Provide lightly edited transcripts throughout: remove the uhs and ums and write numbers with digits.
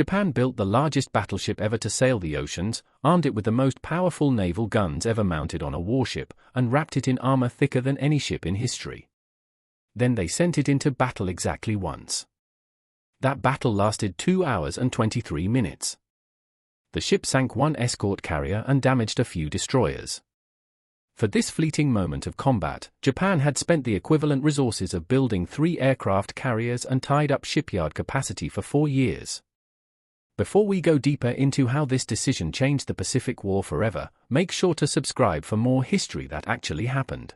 Japan built the largest battleship ever to sail the oceans, armed it with the most powerful naval guns ever mounted on a warship, and wrapped it in armor thicker than any ship in history. Then they sent it into battle exactly once. That battle lasted 2 hours and 23 minutes. The ship sank one escort carrier and damaged a few destroyers. For this fleeting moment of combat, Japan had spent the equivalent resources of building 3 aircraft carriers and tied up shipyard capacity for 4 years. Before we go deeper into how this decision changed the Pacific War forever, make sure to subscribe for more history that actually happened.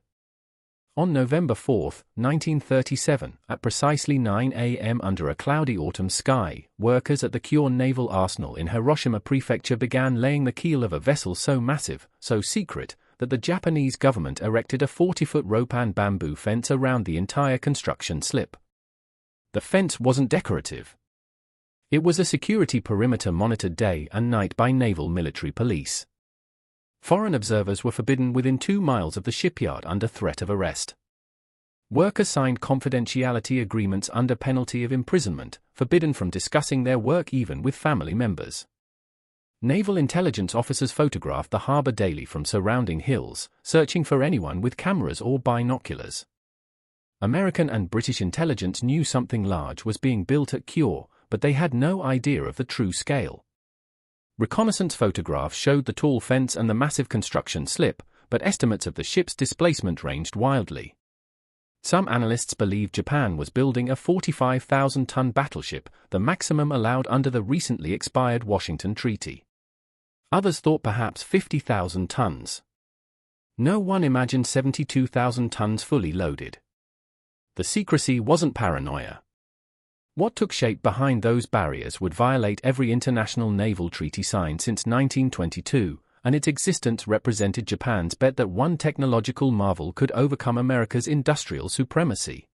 On November 4, 1937, at precisely 9 a.m. under a cloudy autumn sky, workers at the Kure Naval Arsenal in Hiroshima Prefecture began laying the keel of a vessel so massive, so secret, that the Japanese government erected a 40-foot rope and bamboo fence around the entire construction slip. The fence wasn't decorative. It was a security perimeter monitored day and night by naval military police. Foreign observers were forbidden within 2 miles of the shipyard under threat of arrest. Workers signed confidentiality agreements under penalty of imprisonment, forbidden from discussing their work even with family members. Naval intelligence officers photographed the harbor daily from surrounding hills, searching for anyone with cameras or binoculars. American and British intelligence knew something large was being built at Kure, but they had no idea of the true scale. Reconnaissance photographs showed the tall fence and the massive construction slip, but estimates of the ship's displacement ranged wildly. Some analysts believed Japan was building a 45,000-ton battleship, the maximum allowed under the recently expired Washington Treaty. Others thought perhaps 50,000 tons. No one imagined 72,000 tons fully loaded. The secrecy wasn't paranoia. What took shape behind those barriers would violate every international naval treaty signed since 1922, and its existence represented Japan's bet that one technological marvel could overcome America's industrial supremacy.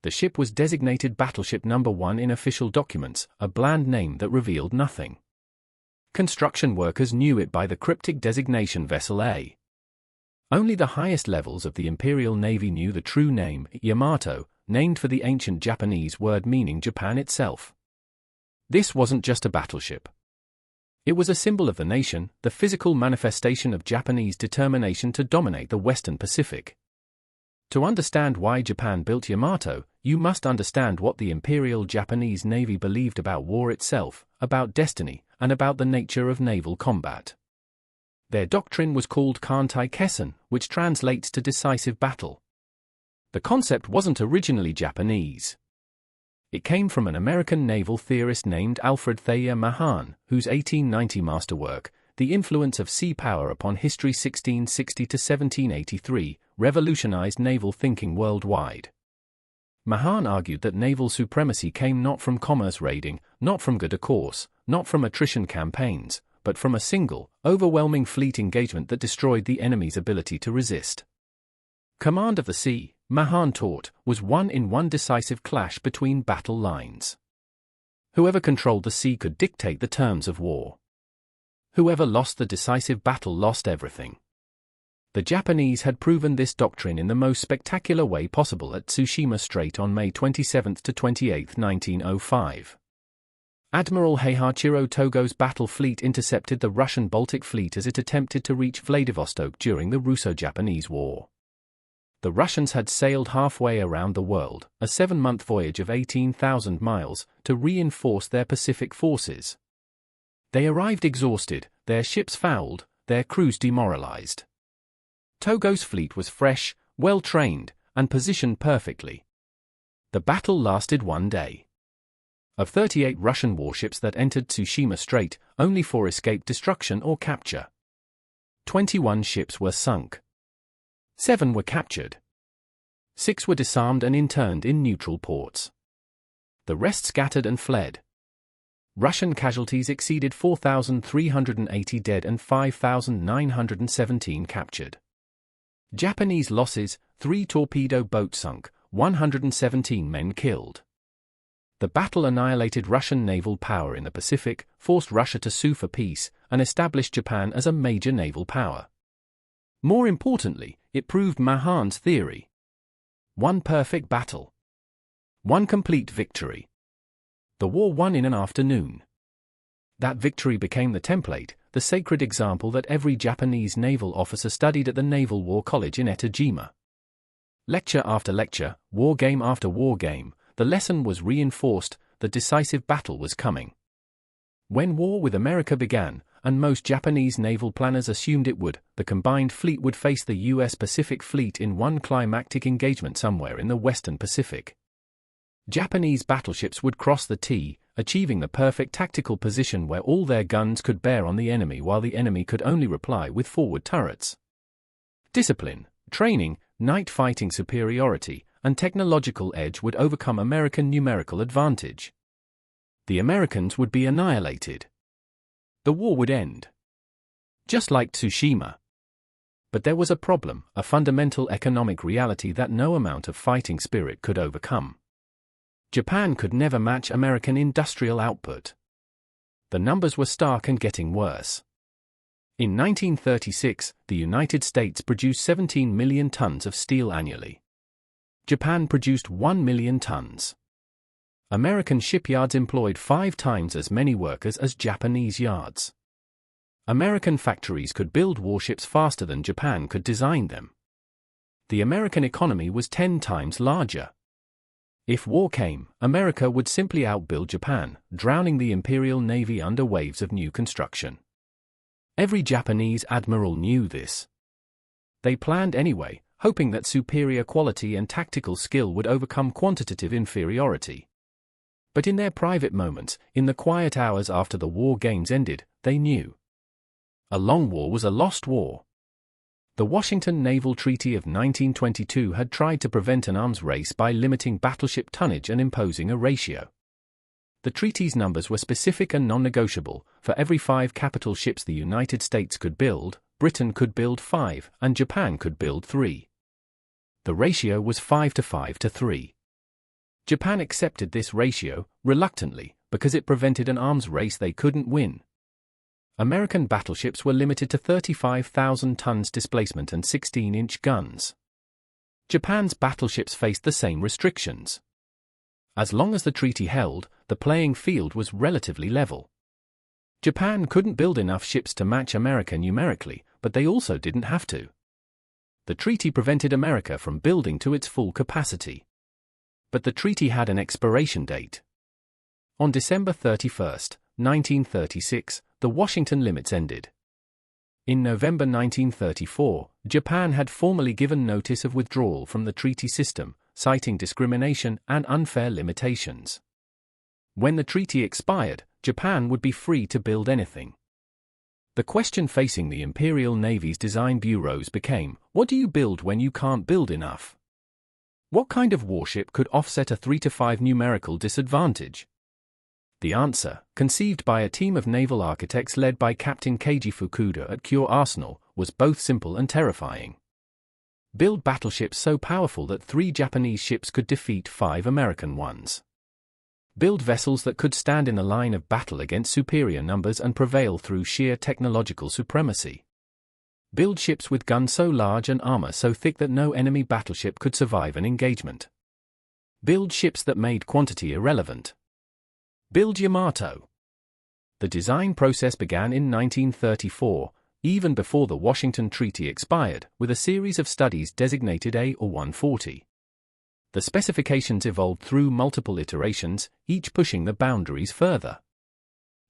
The ship was designated Battleship No. 1 in official documents, a bland name that revealed nothing. Construction workers knew it by the cryptic designation Vessel A. Only the highest levels of the Imperial Navy knew the true name, Yamato, named for the ancient Japanese word meaning Japan itself. This wasn't just a battleship. It was a symbol of the nation, the physical manifestation of Japanese determination to dominate the Western Pacific. To understand why Japan built Yamato, you must understand what the Imperial Japanese Navy believed about war itself, about destiny, and about the nature of naval combat. Their doctrine was called Kantai Kessen, which translates to decisive battle. The concept wasn't originally Japanese. It came from an American naval theorist named Alfred Thayer Mahan, whose 1890 masterwork, The Influence of Sea Power Upon History 1660 to 1783, revolutionized naval thinking worldwide. Mahan argued that naval supremacy came not from commerce raiding, not from good course, not from attrition campaigns, but from a single, overwhelming fleet engagement that destroyed the enemy's ability to resist. Command of the sea, Mahan taught, was won in one decisive clash between battle lines. Whoever controlled the sea could dictate the terms of war. Whoever lost the decisive battle lost everything. The Japanese had proven this doctrine in the most spectacular way possible at Tsushima Strait on May 27 to 28, 1905. Admiral Heihachiro Togo's battle fleet intercepted the Russian Baltic Fleet as it attempted to reach Vladivostok during the Russo-Japanese War. The Russians had sailed halfway around the world, a 7-month voyage of 18,000 miles, to reinforce their Pacific forces. They arrived exhausted, their ships fouled, their crews demoralized. Togo's fleet was fresh, well-trained, and positioned perfectly. The battle lasted 1 day. Of 38 Russian warships that entered Tsushima Strait, only 4 escaped destruction or capture. 21 ships were sunk. 7 were captured. 6 were disarmed and interned in neutral ports. The rest scattered and fled. Russian casualties exceeded 4,380 dead and 5,917 captured. Japanese losses: 3 torpedo boats sunk, 117 men killed. The battle annihilated Russian naval power in the Pacific, forced Russia to sue for peace, and established Japan as a major naval power. More importantly, it proved Mahan's theory. One perfect battle. One complete victory. The war won in an afternoon. That victory became the template, the sacred example that every Japanese naval officer studied at the Naval War College in Etojima. Lecture after lecture, war game after war game, the lesson was reinforced: the decisive battle was coming. When war with America began, and most Japanese naval planners assumed it would, the combined fleet would face the U.S. Pacific Fleet in one climactic engagement somewhere in the Western Pacific. Japanese battleships would cross the T, achieving the perfect tactical position where all their guns could bear on the enemy while the enemy could only reply with forward turrets. Discipline, training, night fighting superiority, and technological edge would overcome American numerical advantage. The Americans would be annihilated. The war would end. Just like Tsushima. But there was a problem, a fundamental economic reality that no amount of fighting spirit could overcome. Japan could never match American industrial output. The numbers were stark and getting worse. In 1936, the United States produced 17 million tons of steel annually. Japan produced 1 million tons. American shipyards employed 5 times as many workers as Japanese yards. American factories could build warships faster than Japan could design them. The American economy was 10 times larger. If war came, America would simply outbuild Japan, drowning the Imperial Navy under waves of new construction. Every Japanese admiral knew this. They planned anyway, hoping that superior quality and tactical skill would overcome quantitative inferiority. But in their private moments, in the quiet hours after the war games ended, they knew. A long war was a lost war. The Washington Naval Treaty of 1922 had tried to prevent an arms race by limiting battleship tonnage and imposing a ratio. The treaty's numbers were specific and non-negotiable. For every 5 capital ships the United States could build, Britain could build 5, and Japan could build 3. The ratio was 5 to 5 to 3. Japan accepted this ratio, reluctantly, because it prevented an arms race they couldn't win. American battleships were limited to 35,000 tons displacement and 16-inch guns. Japan's battleships faced the same restrictions. As long as the treaty held, the playing field was relatively level. Japan couldn't build enough ships to match America numerically, but they also didn't have to. The treaty prevented America from building to its full capacity. But the treaty had an expiration date. On December 31, 1936, the Washington limits ended. In November 1934, Japan had formally given notice of withdrawal from the treaty system, citing discrimination and unfair limitations. When the treaty expired, Japan would be free to build anything. The question facing the Imperial Navy's design bureaus became, what do you build when you can't build enough? What kind of warship could offset a 3 to 5 numerical disadvantage? The answer, conceived by a team of naval architects led by Captain Keiji Fukuda at Kure Arsenal, was both simple and terrifying. Build battleships so powerful that 3 Japanese ships could defeat 5 American ones. Build vessels that could stand in the line of battle against superior numbers and prevail through sheer technological supremacy. Build ships with guns so large and armor so thick that no enemy battleship could survive an engagement. Build ships that made quantity irrelevant. Build Yamato. The design process began in 1934, even before the Washington Treaty expired, with a series of studies designated A-140. The specifications evolved through multiple iterations, each pushing the boundaries further.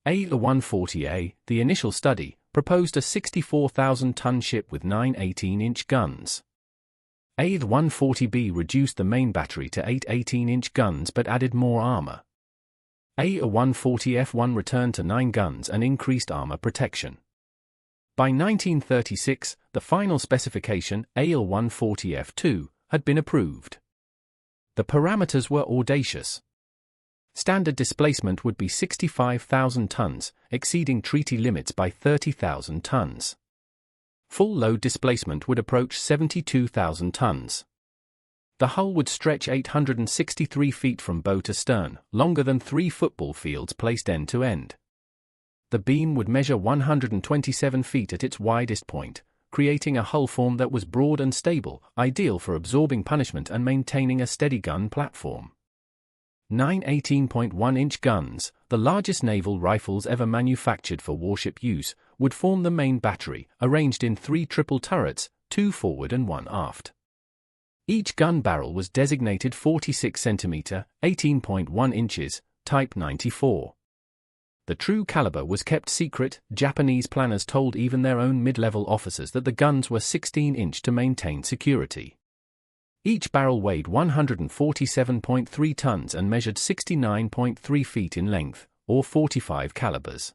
A-140A, the initial study, proposed a 64,000-ton ship with 9 18-inch guns. A-140B reduced the main battery to 8 18-inch guns but added more armor. A-140F1 returned to 9 guns and increased armor protection. By 1936, the final specification, A-140F2, had been approved. The parameters were audacious. Standard displacement would be 65,000 tons, exceeding treaty limits by 30,000 tons. Full load displacement would approach 72,000 tons. The hull would stretch 863 feet from bow to stern, longer than 3 football fields placed end to end. The beam would measure 127 feet at its widest point, creating a hull form that was broad and stable, ideal for absorbing punishment and maintaining a steady gun platform. 9 18.1-inch guns, the largest naval rifles ever manufactured for warship use, would form the main battery, arranged in 3 triple turrets, 2 forward and 1 aft. Each gun barrel was designated 46 cm, 18.1 inches, Type 94. The true caliber was kept secret. Japanese planners told even their own mid-level officers that the guns were 16-inch to maintain security. Each barrel weighed 147.3 tons and measured 69.3 feet in length, or 45 calibers.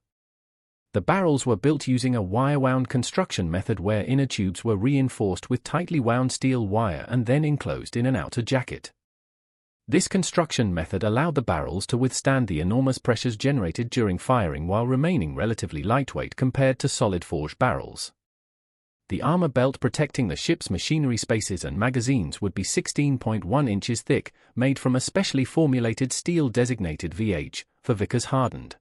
The barrels were built using a wire-wound construction method where inner tubes were reinforced with tightly wound steel wire and then enclosed in an outer jacket. This construction method allowed the barrels to withstand the enormous pressures generated during firing while remaining relatively lightweight compared to solid forged barrels. The armor belt protecting the ship's machinery spaces and magazines would be 16.1 inches thick, made from a specially formulated steel designated VH, for Vickers hardened.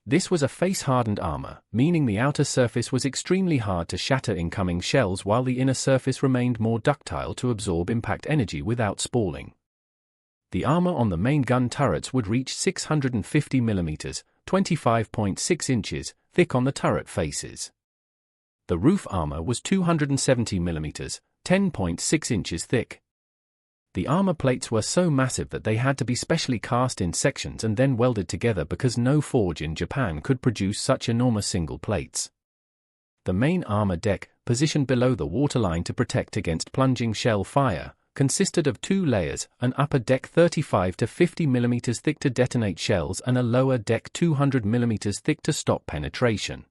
This was a face-hardened armor, meaning the outer surface was extremely hard to shatter incoming shells while the inner surface remained more ductile to absorb impact energy without spalling. The armor on the main gun turrets would reach 650 mm, 25.6 inches, thick on the turret faces. The roof armor was 270 mm, 10.6 inches thick. The armor plates were so massive that they had to be specially cast in sections and then welded together because no forge in Japan could produce such enormous single plates. The main armor deck, positioned below the waterline to protect against plunging shell fire, consisted of 2 layers, an upper deck 35 to 50 mm thick to detonate shells and a lower deck 200 mm thick to stop penetration.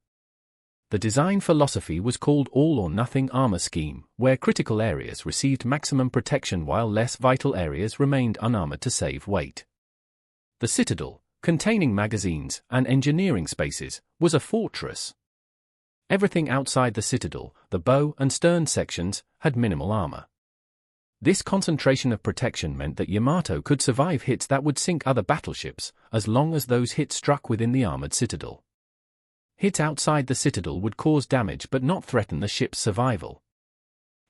The design philosophy was called all-or-nothing armor scheme, where critical areas received maximum protection while less vital areas remained unarmored to save weight. The citadel, containing magazines and engineering spaces, was a fortress. Everything outside the citadel, the bow and stern sections, had minimal armor. This concentration of protection meant that Yamato could survive hits that would sink other battleships, as long as those hits struck within the armored citadel. Hits outside the citadel would cause damage but not threaten the ship's survival.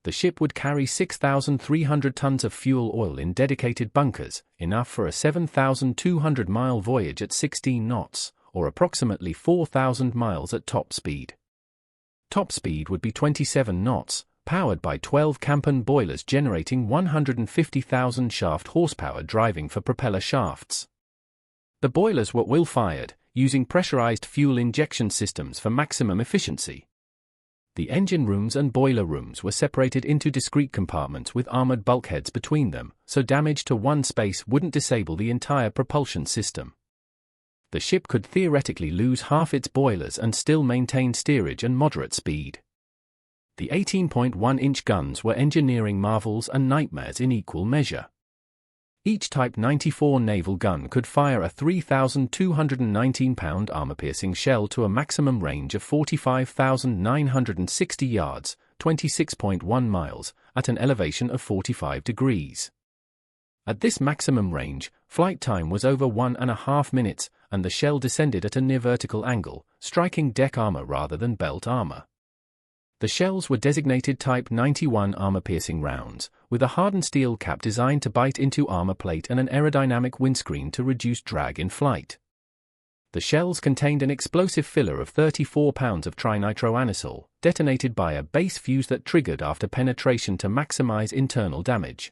The ship would carry 6,300 tons of fuel oil in dedicated bunkers, enough for a 7,200-mile voyage at 16 knots, or approximately 4,000 miles at top speed. Top speed would be 27 knots, powered by 12 Kampen boilers generating 150,000 shaft horsepower driving for propeller shafts. The boilers were oil-fired, using pressurized fuel injection systems for maximum efficiency. The engine rooms and boiler rooms were separated into discrete compartments with armored bulkheads between them, so damage to one space wouldn't disable the entire propulsion system. The ship could theoretically lose half its boilers and still maintain steerage and moderate speed. The 18.1-inch guns were engineering marvels and nightmares in equal measure. Each Type 94 naval gun could fire a 3,219-pound armor-piercing shell to a maximum range of 45,960 yards, 26.1 miles, at an elevation of 45 degrees. At this maximum range, flight time was over 1.5 minutes, and the shell descended at a near-vertical angle, striking deck armor rather than belt armor. The shells were designated Type 91 armor-piercing rounds, with a hardened steel cap designed to bite into armor plate and an aerodynamic windscreen to reduce drag in flight. The shells contained an explosive filler of 34 pounds of trinitroanisole, detonated by a base fuse that triggered after penetration to maximize internal damage.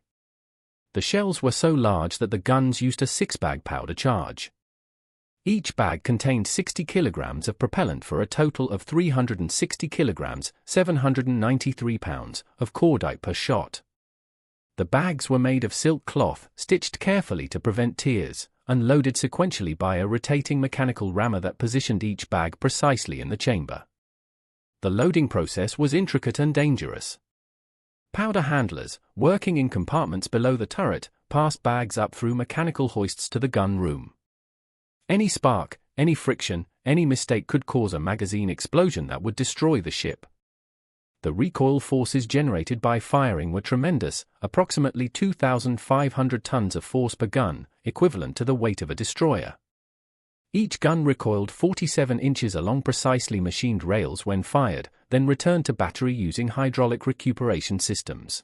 The shells were so large that the guns used a 6-bag powder charge. Each bag contained 60 kilograms of propellant for a total of 360 kilograms, 793 pounds, of cordite per shot. The bags were made of silk cloth, stitched carefully to prevent tears, and loaded sequentially by a rotating mechanical rammer that positioned each bag precisely in the chamber. The loading process was intricate and dangerous. Powder handlers, working in compartments below the turret, passed bags up through mechanical hoists to the gun room. Any spark, any friction, any mistake could cause a magazine explosion that would destroy the ship. The recoil forces generated by firing were tremendous, approximately 2,500 tons of force per gun, equivalent to the weight of a destroyer. Each gun recoiled 47 inches along precisely machined rails when fired, then returned to battery using hydraulic recuperation systems.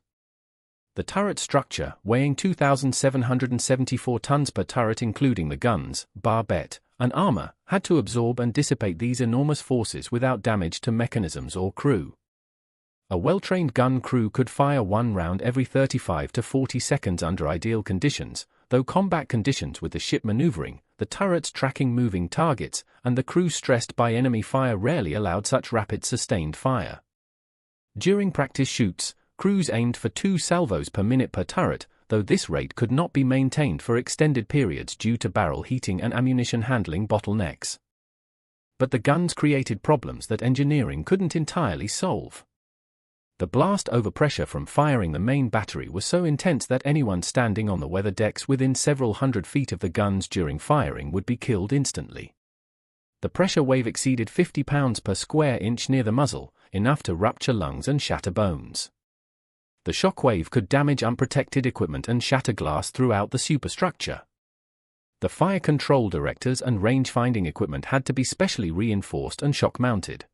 The turret structure, weighing 2,774 tons per turret including the guns, barbette, and armor, had to absorb and dissipate these enormous forces without damage to mechanisms or crew. A well-trained gun crew could fire one round every 35 to 40 seconds under ideal conditions, though combat conditions with the ship maneuvering, the turrets tracking moving targets, and the crew stressed by enemy fire rarely allowed such rapid sustained fire. During practice shoots, crews aimed for 2 salvos per minute per turret, though this rate could not be maintained for extended periods due to barrel heating and ammunition handling bottlenecks. But the guns created problems that engineering couldn't entirely solve. The blast overpressure from firing the main battery was so intense that anyone standing on the weather decks within several hundred feet of the guns during firing would be killed instantly. The pressure wave exceeded 50 pounds per square inch near the muzzle, enough to rupture lungs and shatter bones. The shock wave could damage unprotected equipment and shatter glass throughout the superstructure. The fire control directors and range-finding equipment had to be specially reinforced and shock-mounted.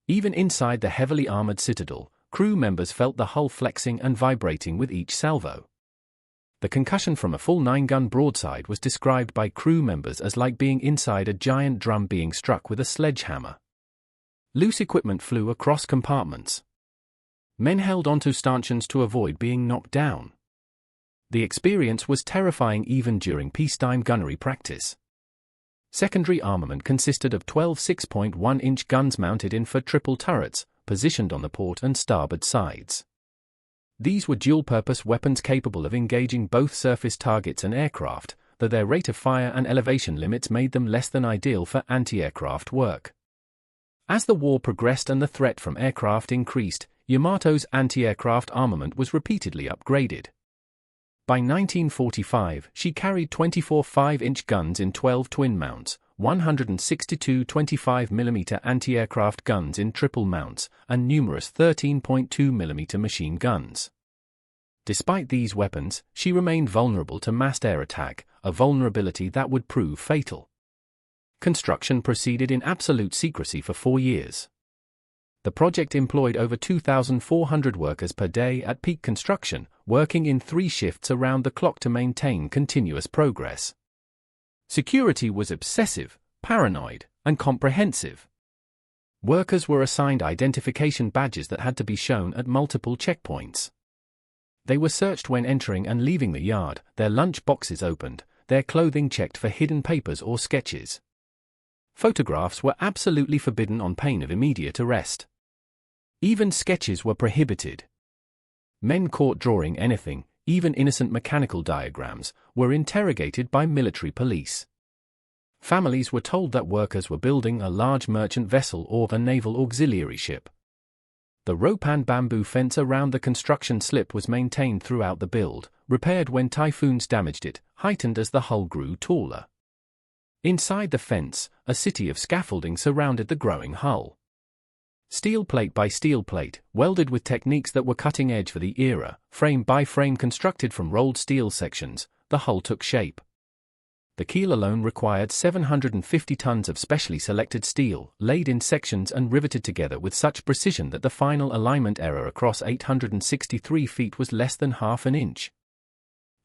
Even inside the heavily armored citadel, crew members felt the hull flexing and vibrating with each salvo. The concussion from a full 9-gun broadside was described by crew members as like being inside a giant drum being struck with a sledgehammer. Loose equipment flew across compartments. Men held onto stanchions to avoid being knocked down. The experience was terrifying even during peacetime gunnery practice. Secondary armament consisted of 12 6.1-inch guns mounted in for triple turrets, positioned on the port and starboard sides. These were dual-purpose weapons capable of engaging both surface targets and aircraft, though their rate of fire and elevation limits made them less than ideal for anti-aircraft work. As the war progressed and the threat from aircraft increased, Yamato's anti-aircraft armament was repeatedly upgraded. By 1945, she carried 24 5-inch guns in 12 twin mounts, 162 25mm anti-aircraft guns in triple mounts, and numerous 13.2mm machine guns. Despite these weapons, she remained vulnerable to massed air attack, a vulnerability that would prove fatal. Construction proceeded in absolute secrecy for 4 years. The project employed over 2,400 workers per day at peak construction, working in 3 shifts around the clock to maintain continuous progress. Security was obsessive, paranoid, and comprehensive. Workers were assigned identification badges that had to be shown at multiple checkpoints. They were searched when entering and leaving the yard, their lunch boxes opened, their clothing checked for hidden papers or sketches. Photographs were absolutely forbidden on pain of immediate arrest. Even sketches were prohibited. Men caught drawing anything, even innocent mechanical diagrams, were interrogated by military police. Families were told that workers were building a large merchant vessel or a naval auxiliary ship. The rope and bamboo fence around the construction slip was maintained throughout the build, repaired when typhoons damaged it, heightened as the hull grew taller. Inside the fence, a city of scaffolding surrounded the growing hull. Steel plate by steel plate, welded with techniques that were cutting edge for the era, frame by frame constructed from rolled steel sections, the hull took shape. The keel alone required 750 tons of specially selected steel, laid in sections and riveted together with such precision that the final alignment error across 863 feet was less than half an inch.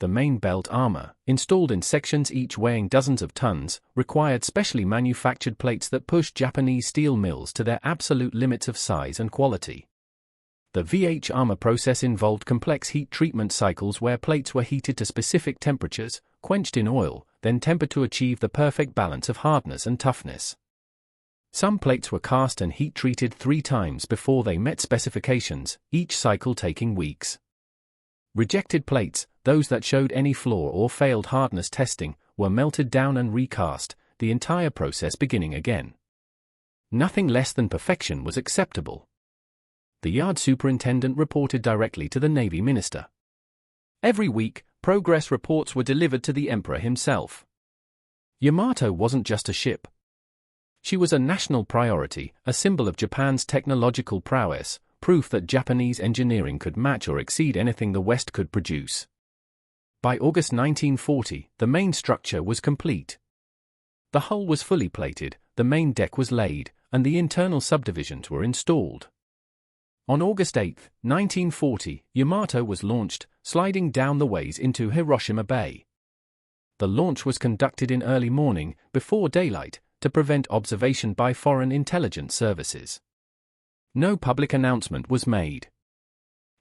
The main belt armor, installed in sections each weighing dozens of tons, required specially manufactured plates that pushed Japanese steel mills to their absolute limits of size and quality. The VH armor process involved complex heat treatment cycles where plates were heated to specific temperatures, quenched in oil, then tempered to achieve the perfect balance of hardness and toughness. Some plates were cast and heat-treated 3 times before they met specifications, each cycle taking weeks. Rejected plates, those that showed any flaw or failed hardness testing, were melted down and recast, the entire process beginning again. Nothing less than perfection was acceptable. The yard superintendent reported directly to the Navy Minister. Every week, progress reports were delivered to the Emperor himself. Yamato wasn't just a ship. She was a national priority, a symbol of Japan's technological prowess, proof that Japanese engineering could match or exceed anything the West could produce. By August 1940, the main structure was complete. The hull was fully plated, the main deck was laid, and the internal subdivisions were installed. On August 8, 1940, Yamato was launched, sliding down the ways into Hiroshima Bay. The launch was conducted in early morning, before daylight, to prevent observation by foreign intelligence services. No public announcement was made.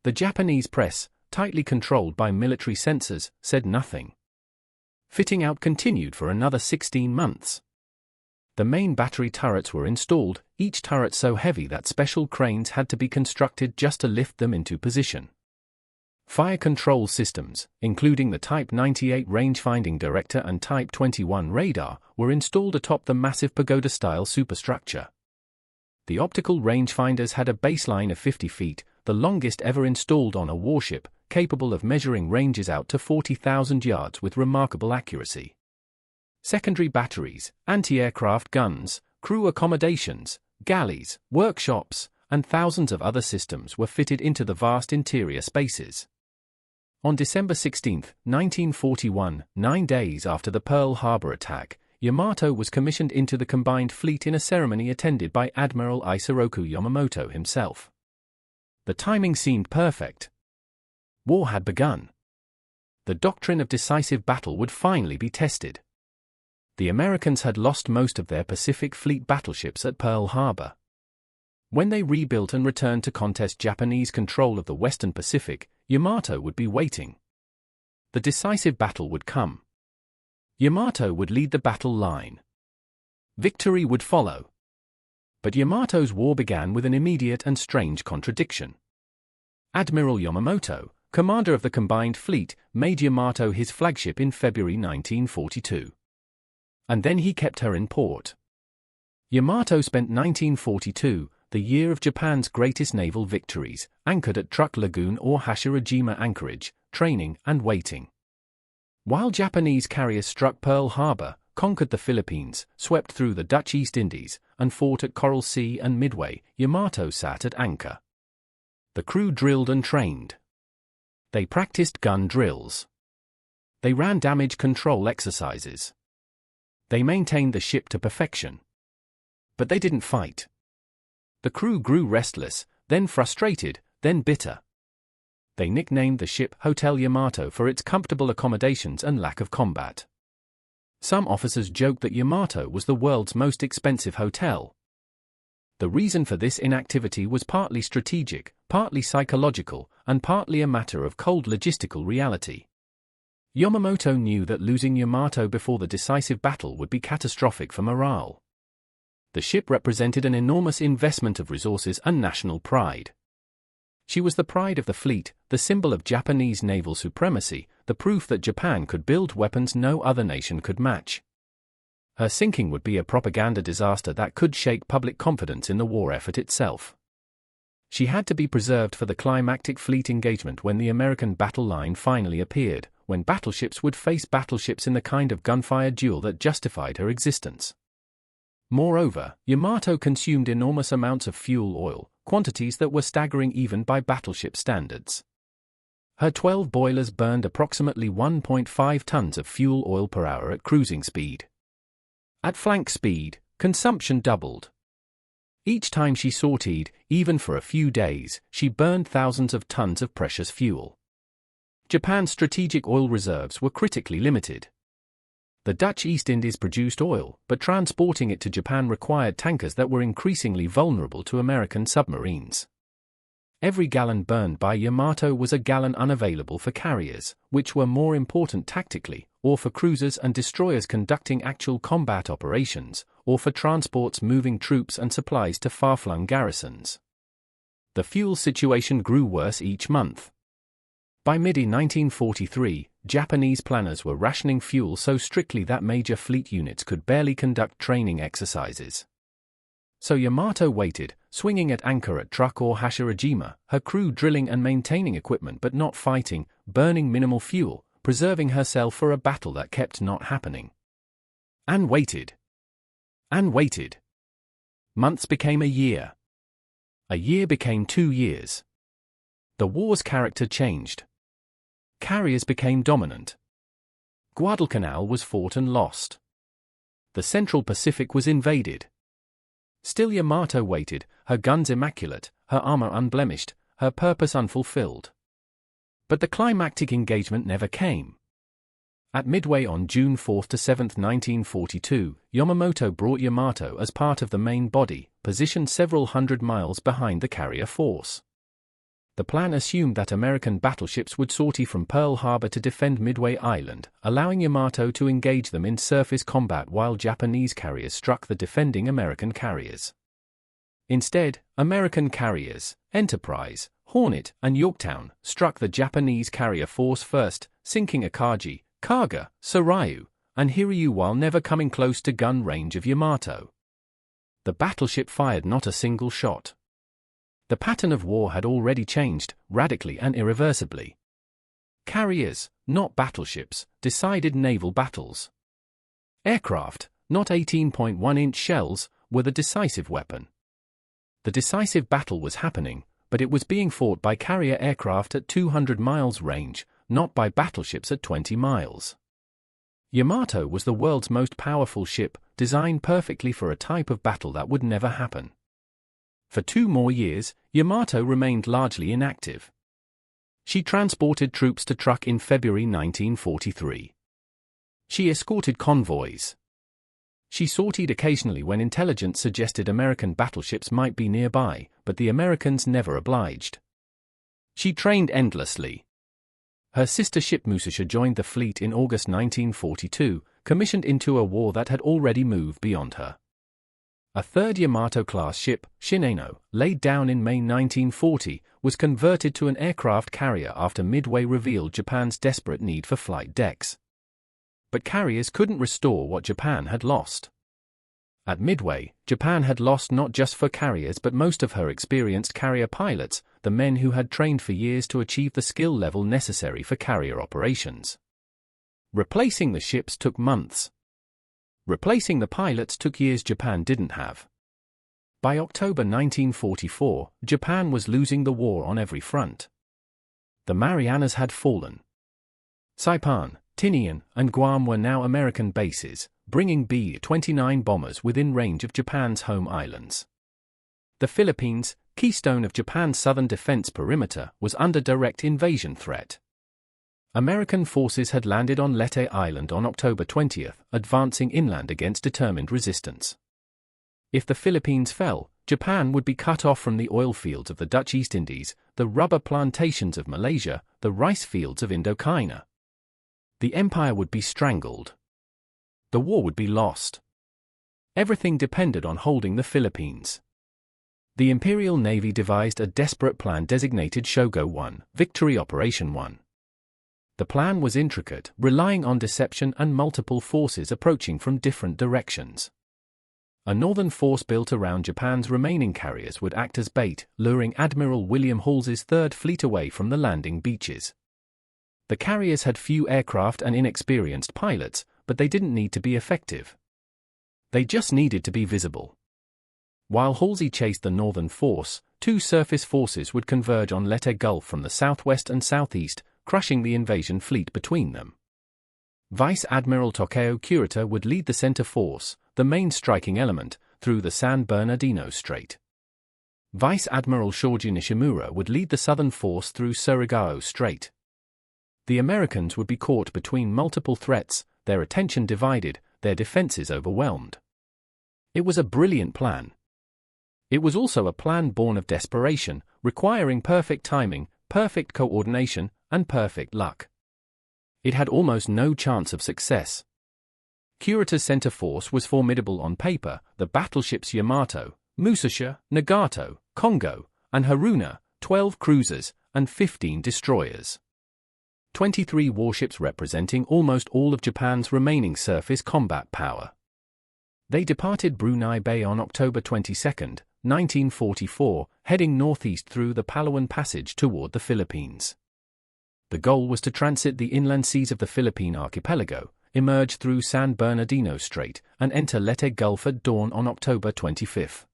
The Japanese press, tightly controlled by military censors, said nothing. Fitting out continued for another 16 months. The main battery turrets were installed, each turret so heavy that special cranes had to be constructed just to lift them into position. Fire control systems, including the Type 98 range-finding director and Type 21 radar, were installed atop the massive pagoda-style superstructure. The optical rangefinders had a baseline of 50 feet, the longest ever installed on a warship, capable of measuring ranges out to 40,000 yards with remarkable accuracy. Secondary batteries, anti-aircraft guns, crew accommodations, galleys, workshops, and thousands of other systems were fitted into the vast interior spaces. On December 16, 1941, 9 days after the Pearl Harbor attack, Yamato was commissioned into the combined fleet in a ceremony attended by Admiral Isoroku Yamamoto himself. The timing seemed perfect. War had begun. The doctrine of decisive battle would finally be tested. The Americans had lost most of their Pacific Fleet battleships at Pearl Harbor. When they rebuilt and returned to contest Japanese control of the Western Pacific, Yamato would be waiting. The decisive battle would come. Yamato would lead the battle line. Victory would follow. But Yamato's war began with an immediate and strange contradiction. Admiral Yamamoto, commander of the combined fleet, made Yamato his flagship in February 1942. And then he kept her in port. Yamato spent 1942, the year of Japan's greatest naval victories, anchored at Truk Lagoon or Hashirajima anchorage, training and waiting. While Japanese carriers struck Pearl Harbor, conquered the Philippines, swept through the Dutch East Indies, and fought at Coral Sea and Midway, Yamato sat at anchor. The crew drilled and trained. They practiced gun drills. They ran damage control exercises. They maintained the ship to perfection. But they didn't fight. The crew grew restless, then frustrated, then bitter. They nicknamed the ship Hotel Yamato for its comfortable accommodations and lack of combat. Some officers joked that Yamato was the world's most expensive hotel. The reason for this inactivity was partly strategic, partly psychological, and partly a matter of cold logistical reality. Yamamoto knew that losing Yamato before the decisive battle would be catastrophic for morale. The ship represented an enormous investment of resources and national pride. She was the pride of the fleet, the symbol of Japanese naval supremacy, the proof that Japan could build weapons no other nation could match. Her sinking would be a propaganda disaster that could shake public confidence in the war effort itself. She had to be preserved for the climactic fleet engagement when the American battle line finally appeared, when battleships would face battleships in the kind of gunfire duel that justified her existence. Moreover, Yamato consumed enormous amounts of fuel oil, quantities that were staggering even by battleship standards. Her 12 boilers burned approximately 1.5 tons of fuel oil per hour at cruising speed. At flank speed, consumption doubled. Each time she sortied, even for a few days, she burned thousands of tons of precious fuel. Japan's strategic oil reserves were critically limited. The Dutch East Indies produced oil, but transporting it to Japan required tankers that were increasingly vulnerable to American submarines. Every gallon burned by Yamato was a gallon unavailable for carriers, which were more important tactically, or for cruisers and destroyers conducting actual combat operations, or for transports moving troops and supplies to far-flung garrisons. The fuel situation grew worse each month. By mid-1943, Japanese planners were rationing fuel so strictly that major fleet units could barely conduct training exercises. So Yamato waited, swinging at anchor at Truk or Hashirajima, her crew drilling and maintaining equipment but not fighting, burning minimal fuel, preserving herself for a battle that kept not happening. And waited. And waited. Months became a year. A year became 2 years. The war's character changed. Carriers became dominant. Guadalcanal was fought and lost. The Central Pacific was invaded. Still Yamato waited, her guns immaculate, her armor unblemished, her purpose unfulfilled. But the climactic engagement never came. At Midway on June 4–7, 1942, Yamato brought Yamato as part of the main body, positioned several hundred miles behind the carrier force. The plan assumed that American battleships would sortie from Pearl Harbor to defend Midway Island, allowing Yamato to engage them in surface combat while Japanese carriers struck the defending American carriers. Instead, American carriers, Enterprise, Hornet, and Yorktown, struck the Japanese carrier force first, sinking Akagi, Kaga, Soryu, and Hiryu while never coming close to gun range of Yamato. The battleship fired not a single shot. The pattern of war had already changed, radically and irreversibly. Carriers, not battleships, decided naval battles. Aircraft, not 18.1-inch shells, were the decisive weapon. The decisive battle was happening, but it was being fought by carrier aircraft at 200 miles range, not by battleships at 20 miles. Yamato was the world's most powerful ship, designed perfectly for a type of battle that would never happen. For 2 more years, Yamato remained largely inactive. She transported troops to Truk in February 1943. She escorted convoys. She sortied occasionally when intelligence suggested American battleships might be nearby, but the Americans never obliged. She trained endlessly. Her sister ship Musasha joined the fleet in August 1942, commissioned into a war that had already moved beyond her. A third Yamato-class ship, Shinano, laid down in May 1940, was converted to an aircraft carrier after Midway revealed Japan's desperate need for flight decks. But carriers couldn't restore what Japan had lost. At Midway, Japan had lost not just for carriers but most of her experienced carrier pilots, the men who had trained for years to achieve the skill level necessary for carrier operations. Replacing the ships took months. Replacing the pilots took years Japan didn't have. By October 1944, Japan was losing the war on every front. The Marianas had fallen. Saipan, Tinian, and Guam were now American bases, bringing B-29 bombers within range of Japan's home islands. The Philippines, keystone of Japan's southern defense perimeter, was under direct invasion threat. American forces had landed on Leyte Island on October 20, advancing inland against determined resistance. If the Philippines fell, Japan would be cut off from the oil fields of the Dutch East Indies, the rubber plantations of Malaysia, the rice fields of Indochina. The empire would be strangled. The war would be lost. Everything depended on holding the Philippines. The Imperial Navy devised a desperate plan designated Shogo 1, Victory Operation 1. The plan was intricate, relying on deception and multiple forces approaching from different directions. A northern force built around Japan's remaining carriers would act as bait, luring Admiral William Halsey's Third Fleet away from the landing beaches. The carriers had few aircraft and inexperienced pilots, but they didn't need to be effective. They just needed to be visible. While Halsey chased the northern force, 2 surface forces would converge on Leyte Gulf from the southwest and southeast, crushing the invasion fleet between them. Vice Admiral Tokeo Kurita would lead the center force, the main striking element, through the San Bernardino Strait. Vice Admiral Shoji Nishimura would lead the southern force through Surigao Strait. The Americans would be caught between multiple threats, their attention divided, their defenses overwhelmed. It was a brilliant plan. It was also a plan born of desperation, requiring perfect timing, perfect coordination, and perfect luck. It had almost no chance of success. Kurita's center force was formidable on paper, the battleships Yamato, Musasha, Nagato, Kongo, and Haruna, 12 cruisers, and 15 destroyers. 23 warships representing almost all of Japan's remaining surface combat power. They departed Brunei Bay on October 22, 1944, heading northeast through the Palawan Passage toward the Philippines. The goal was to transit the inland seas of the Philippine archipelago, emerge through San Bernardino Strait, and enter Leyte Gulf at dawn on October 25.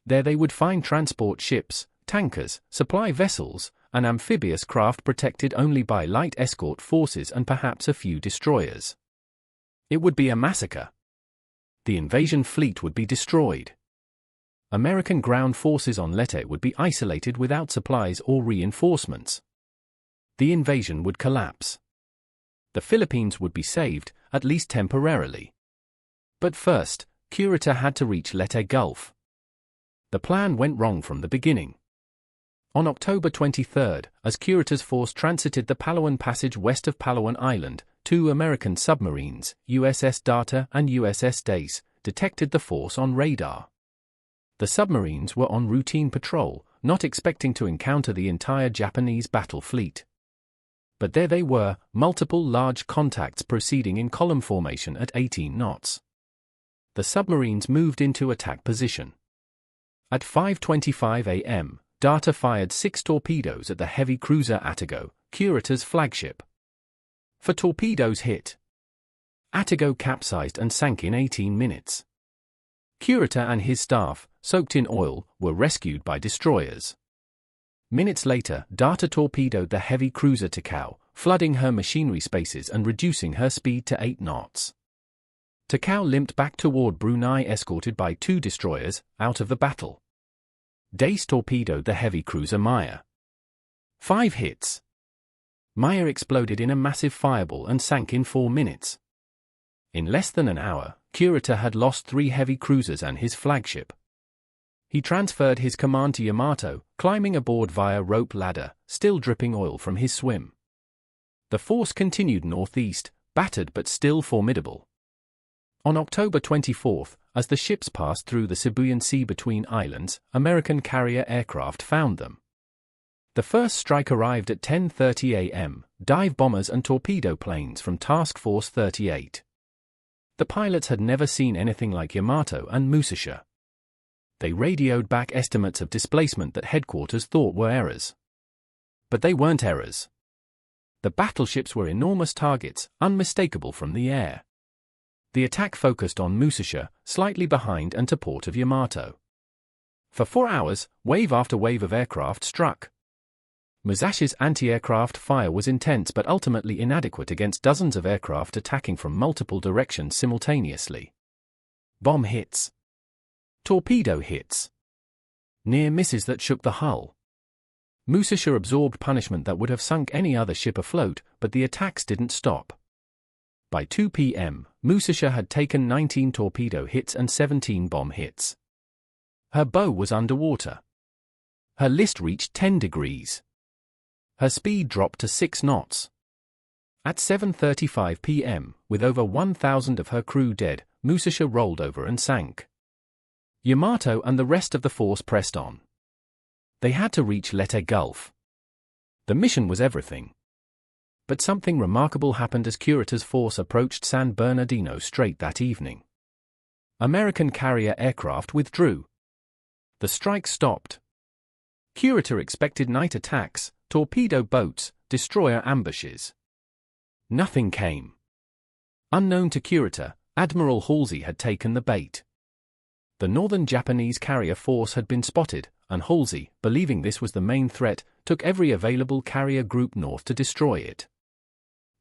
There they would find transport ships, tankers, supply vessels, and amphibious craft protected only by light escort forces and perhaps a few destroyers. It would be a massacre. The invasion fleet would be destroyed. American ground forces on Leyte would be isolated without supplies or reinforcements. The invasion would collapse. The Philippines would be saved, at least temporarily. But first, Kurita had to reach Leyte Gulf. The plan went wrong from the beginning. On October 23, as Kurita's force transited the Palawan Passage west of Palawan Island, two American submarines, USS Data and USS Dace, detected the force on radar. The submarines were on routine patrol, not expecting to encounter the entire Japanese battle fleet. But there they were, multiple large contacts proceeding in column formation at 18 knots. The submarines moved into attack position. At 5:25 a.m., Data fired 6 torpedoes at the heavy cruiser Atago, Kurita's flagship. 4 torpedoes hit. Atago capsized and sank in 18 minutes. Kurita and his staff, soaked in oil, were rescued by destroyers. Minutes later, Data torpedoed the heavy cruiser Takao, flooding her machinery spaces and reducing her speed to 8 knots. Takao limped back toward Brunei escorted by 2 destroyers, out of the battle. Dace torpedoed the heavy cruiser Maya. 5 hits. Maya exploded in a massive fireball and sank in 4 minutes. In less than an hour, Kurita had lost 3 heavy cruisers and his flagship. He transferred his command to Yamato, climbing aboard via rope ladder, still dripping oil from his swim. The force continued northeast, battered but still formidable. On October 24, as the ships passed through the Sibuyan Sea between islands, American carrier aircraft found them. The first strike arrived at 10:30 a.m., dive bombers and torpedo planes from Task Force 38. The pilots had never seen anything like Yamato and Musasha. They radioed back estimates of displacement that headquarters thought were errors. But they weren't errors. The battleships were enormous targets, unmistakable from the air. The attack focused on Musasha, slightly behind and to port of Yamato. For 4 hours, wave after wave of aircraft struck. Musashi's anti-aircraft fire was intense but ultimately inadequate against dozens of aircraft attacking from multiple directions simultaneously. Bomb hits. Torpedo hits. Near misses that shook the hull. Musasha absorbed punishment that would have sunk any other ship afloat, but the attacks didn't stop. By 2 p.m., Musasha had taken 19 torpedo hits and 17 bomb hits. Her bow was underwater. Her list reached 10 degrees. Her speed dropped to 6 knots. At 7:35 p.m., with over 1,000 of her crew dead, Musasha rolled over and sank. Yamato and the rest of the force pressed on. They had to reach Leyte Gulf. The mission was everything. But something remarkable happened as Kurita's force approached San Bernardino Strait that evening. American carrier aircraft withdrew. The strike stopped. Kurita expected night attacks, torpedo boats, destroyer ambushes. Nothing came. Unknown to Kurita, Admiral Halsey had taken the bait. The northern Japanese carrier force had been spotted, and Halsey, believing this was the main threat, took every available carrier group north to destroy it.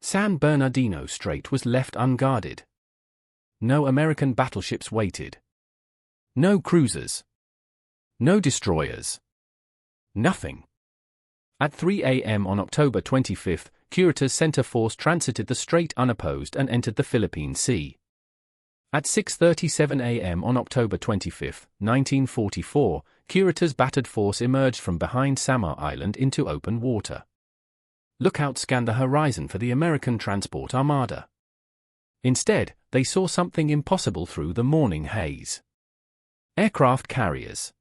San Bernardino Strait was left unguarded. No American battleships waited. No cruisers. No destroyers. Nothing. At 3 a.m. on October 25, Kurita's center force transited the strait unopposed and entered the Philippine Sea. At 6:37 a.m. on October 25, 1944, Kurita's battered force emerged from behind Samar Island into open water. Lookouts scanned the horizon for the American transport armada. Instead, they saw something impossible through the morning haze. Aircraft carriers.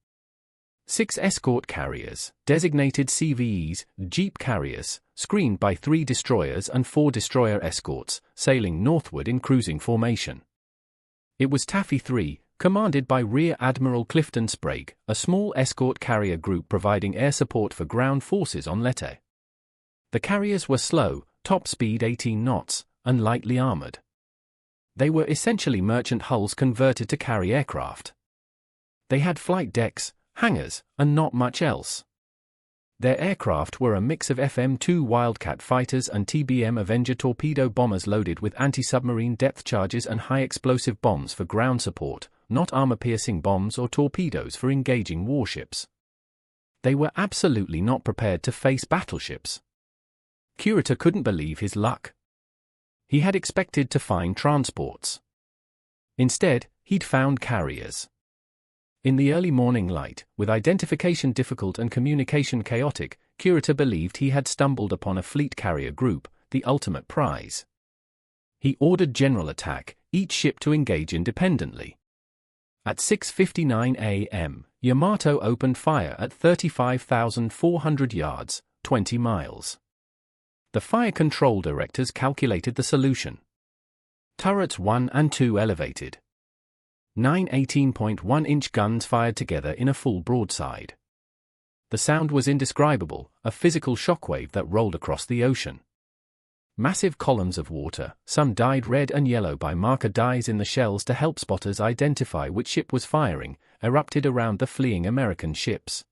6 escort carriers, designated CVEs, jeep carriers, screened by 3 destroyers and 4 destroyer escorts, sailing northward in cruising formation. It was Taffy 3, commanded by Rear Admiral Clifton Sprague, a small escort carrier group providing air support for ground forces on Leyte. The carriers were slow, top speed 18 knots, and lightly armored. They were essentially merchant hulls converted to carry aircraft. They had flight decks, hangars, and not much else. Their aircraft were a mix of FM-2 Wildcat fighters and TBM Avenger torpedo bombers loaded with anti-submarine depth charges and high-explosive bombs for ground support, not armor-piercing bombs or torpedoes for engaging warships. They were absolutely not prepared to face battleships. Kurita couldn't believe his luck. He had expected to find transports. Instead, he'd found carriers. In the early morning light, with identification difficult and communication chaotic, Kurita believed he had stumbled upon a fleet carrier group, the ultimate prize. He ordered general attack, each ship to engage independently. At 6:59 a.m., Yamato opened fire at 35,400 yards, 20 miles. The fire control directors calculated the solution. Turrets 1 and 2 elevated. 9 18.1-inch guns fired together in a full broadside. The sound was indescribable, a physical shockwave that rolled across the ocean. Massive columns of water, some dyed red and yellow by marker dyes in the shells to help spotters identify which ship was firing, erupted around the fleeing American ships.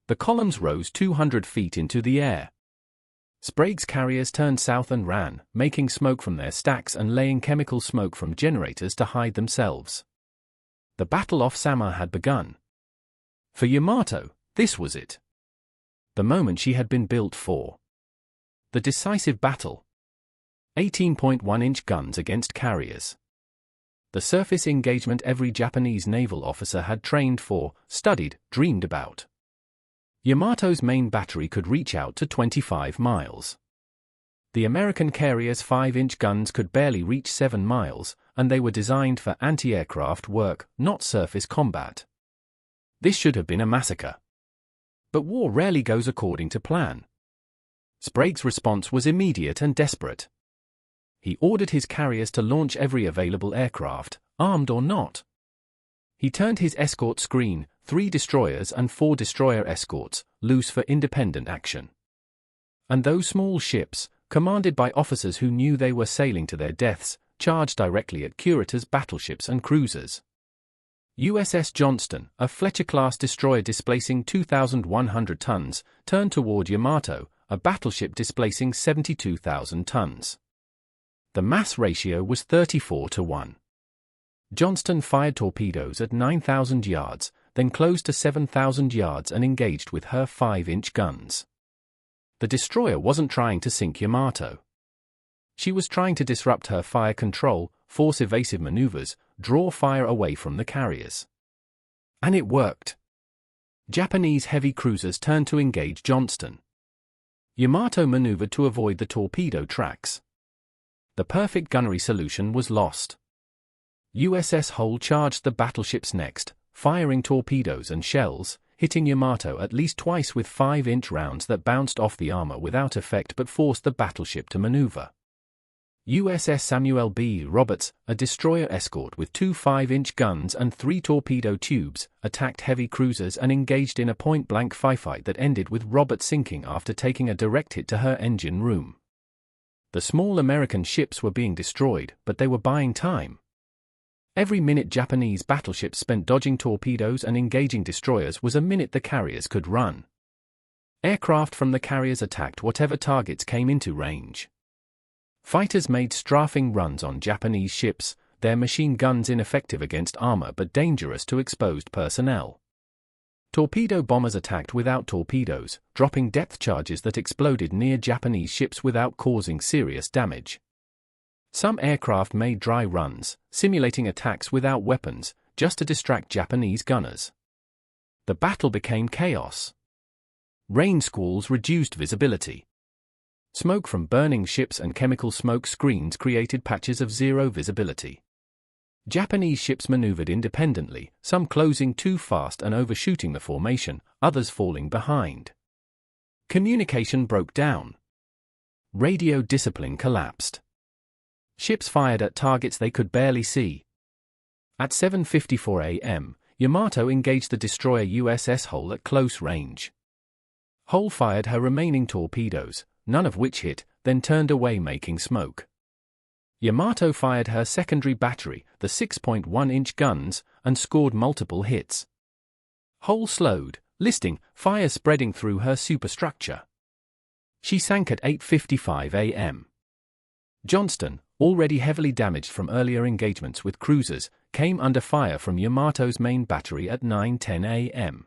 The columns rose 200 feet into the air. Sprague's carriers turned south and ran, making smoke from their stacks and laying chemical smoke from generators to hide themselves. The battle off Samar had begun. For Yamato, this was it. The moment she had been built for. The decisive battle. 18.1-inch guns against carriers. The surface engagement every Japanese naval officer had trained for, studied, dreamed about. Yamato's main battery could reach out to 25 miles. The American carrier's 5-inch guns could barely reach 7 miles, and they were designed for anti-aircraft work, not surface combat. This should have been a massacre. But war rarely goes according to plan. Sprague's response was immediate and desperate. He ordered his carriers to launch every available aircraft, armed or not. He turned his escort screen, 3 destroyers and 4 destroyer escorts, loose for independent action. And those small ships, commanded by officers who knew they were sailing to their deaths, charged directly at Kurita's battleships and cruisers. USS Johnston, a Fletcher-class destroyer displacing 2,100 tons, turned toward Yamato, a battleship displacing 72,000 tons. The mass ratio was 34-1. Johnston fired torpedoes at 9,000 yards, then closed to 7,000 yards and engaged with her 5-inch guns. The destroyer wasn't trying to sink Yamato. She was trying to disrupt her fire control, force evasive maneuvers, draw fire away from the carriers. And it worked. Japanese heavy cruisers turned to engage Johnston. Yamato maneuvered to avoid the torpedo tracks. The perfect gunnery solution was lost. USS Hull charged the battleships next, firing torpedoes and shells, hitting Yamato at least twice with 5-inch rounds that bounced off the armor without effect but forced the battleship to maneuver. USS Samuel B. Roberts, a destroyer escort with 2 5-inch guns and 3 torpedo tubes, attacked heavy cruisers and engaged in a point-blank firefight that ended with Roberts sinking after taking a direct hit to her engine room. The small American ships were being destroyed, but they were buying time. Every minute Japanese battleships spent dodging torpedoes and engaging destroyers was a minute the carriers could run. Aircraft from the carriers attacked whatever targets came into range. Fighters made strafing runs on Japanese ships, their machine guns ineffective against armor but dangerous to exposed personnel. Torpedo bombers attacked without torpedoes, dropping depth charges that exploded near Japanese ships without causing serious damage. Some aircraft made dry runs, simulating attacks without weapons, just to distract Japanese gunners. The battle became chaos. Rain squalls reduced visibility. Smoke from burning ships and chemical smoke screens created patches of zero visibility. Japanese ships maneuvered independently, some closing too fast and overshooting the formation, others falling behind. Communication broke down. Radio discipline collapsed. Ships fired at targets they could barely see. At 7:54 a.m., Yamato engaged the destroyer USS Hull at close range. Hull fired her remaining torpedoes, none of which hit, then turned away making smoke. Yamato fired her secondary battery, the 6.1-inch guns, and scored multiple hits. Hull slowed, listing, fire spreading through her superstructure. She sank at 8:55 a.m. Johnston, already heavily damaged from earlier engagements with cruisers, came under fire from Yamato's main battery at 9:10 a.m.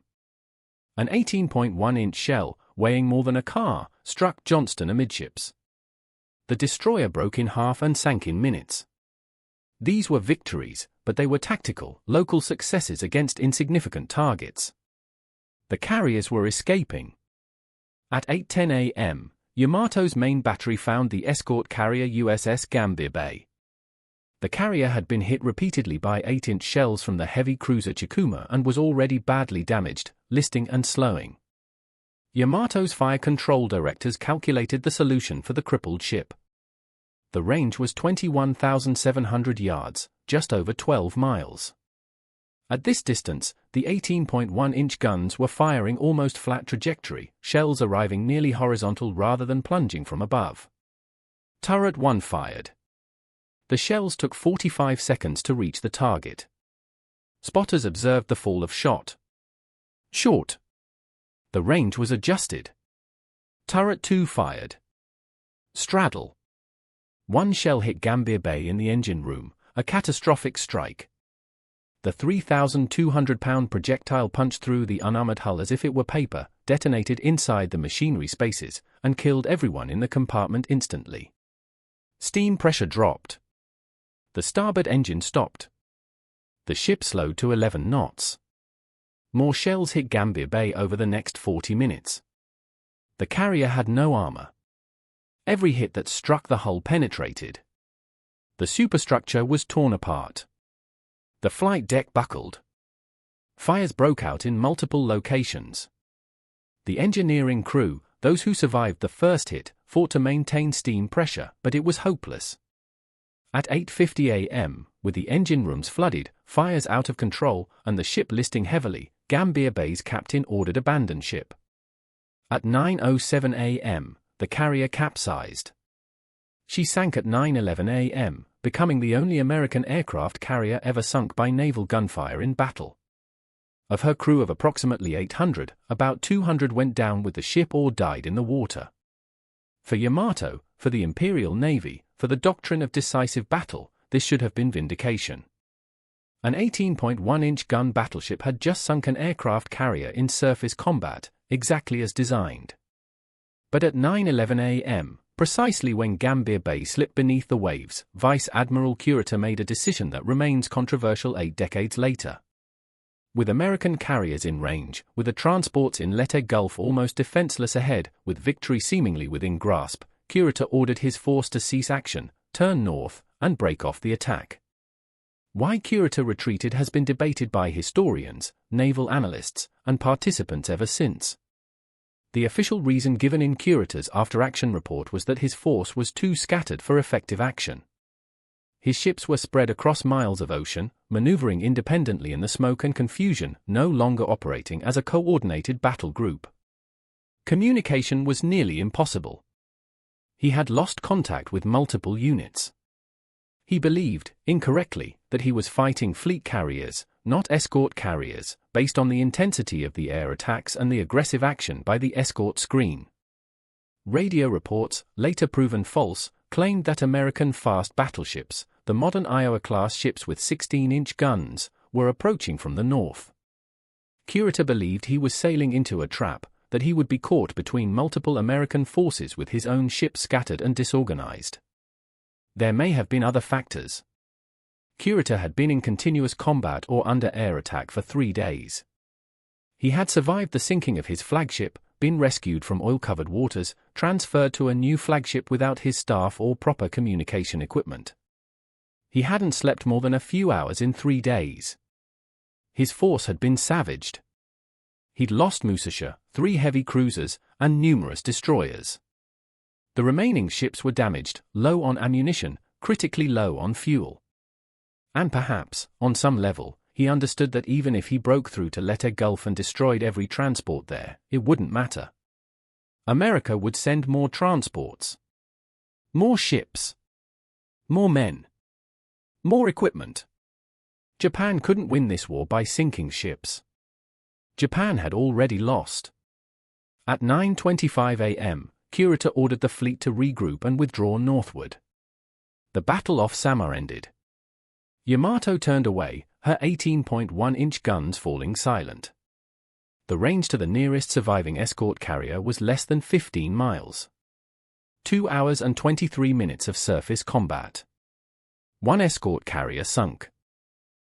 An 18.1-inch shell, weighing more than a car, struck Johnston amidships. The destroyer broke in half and sank in minutes. These were victories, but they were tactical, local successes against insignificant targets. The carriers were escaping. At 8:10 a.m., Yamato's main battery found the escort carrier USS Gambier Bay. The carrier had been hit repeatedly by 8-inch shells from the heavy cruiser Chikuma and was already badly damaged, listing and slowing. Yamato's fire control directors calculated the solution for the crippled ship. The range was 21,700 yards, just over 12 miles. At this distance, the 18.1-inch guns were firing almost flat trajectory, shells arriving nearly horizontal rather than plunging from above. Turret 1 fired. The shells took 45 seconds to reach the target. Spotters observed the fall of shot. Short. The range was adjusted. Turret 2 fired. Straddle. One shell hit Gambier Bay in the engine room, a catastrophic strike. The 3,200-pound projectile punched through the unarmored hull as if it were paper, detonated inside the machinery spaces, and killed everyone in the compartment instantly. Steam pressure dropped. The starboard engine stopped. The ship slowed to 11 knots. More shells hit Gambier Bay over the next 40 minutes. The carrier had no armor. Every hit that struck the hull penetrated. The superstructure was torn apart. The flight deck buckled. Fires broke out in multiple locations. The engineering crew, those who survived the first hit, fought to maintain steam pressure, but it was hopeless. At 8:50 a.m., with the engine rooms flooded, fires out of control, and the ship listing heavily, Gambier Bay's captain ordered abandon ship. At 9:07 a.m., the carrier capsized. She sank at 9:11 a.m., becoming the only American aircraft carrier ever sunk by naval gunfire in battle. Of her crew of approximately 800, about 200 went down with the ship or died in the water. For Yamato, for the Imperial Navy, for the doctrine of decisive battle, this should have been vindication. An 18.1-inch gun battleship had just sunk an aircraft carrier in surface combat, exactly as designed. But at 9:11 a.m., precisely when Gambier Bay slipped beneath the waves, Vice Admiral Kurita made a decision that remains controversial 8 decades later. With American carriers in range, with the transports in Leyte Gulf almost defenseless ahead, with victory seemingly within grasp, Kurita ordered his force to cease action, turn north, and break off the attack. Why Kurita retreated has been debated by historians, naval analysts, and participants ever since. The official reason given in Kurita's after-action report was that his force was too scattered for effective action. His ships were spread across miles of ocean, maneuvering independently in the smoke and confusion, no longer operating as a coordinated battle group. Communication was nearly impossible. He had lost contact with multiple units. He believed, incorrectly, that he was fighting fleet carriers, not escort carriers, based on the intensity of the air attacks and the aggressive action by the escort screen. Radio reports, later proven false, claimed that American fast battleships, the modern Iowa-class ships with 16-inch guns, were approaching from the north. Kurita believed he was sailing into a trap, that he would be caught between multiple American forces with his own ship scattered and disorganized. There may have been other factors. Kurita had been in continuous combat or under air attack for 3 days. He had survived the sinking of his flagship, been rescued from oil-covered waters, transferred to a new flagship without his staff or proper communication equipment. He hadn't slept more than a few hours in 3 days. His force had been savaged. He'd lost Musashi, 3 heavy cruisers, and numerous destroyers. The remaining ships were damaged, low on ammunition, critically low on fuel. And perhaps, on some level, he understood that even if he broke through to Leyte Gulf and destroyed every transport there, it wouldn't matter. America would send more transports. More ships. More men. More equipment. Japan couldn't win this war by sinking ships. Japan had already lost. At 9:25 a.m., Kurita ordered the fleet to regroup and withdraw northward. The battle off Samar ended. Yamato turned away, her 18.1-inch guns falling silent. The range to the nearest surviving escort carrier was less than 15 miles. 2 hours and 23 minutes of surface combat. 1 escort carrier sunk.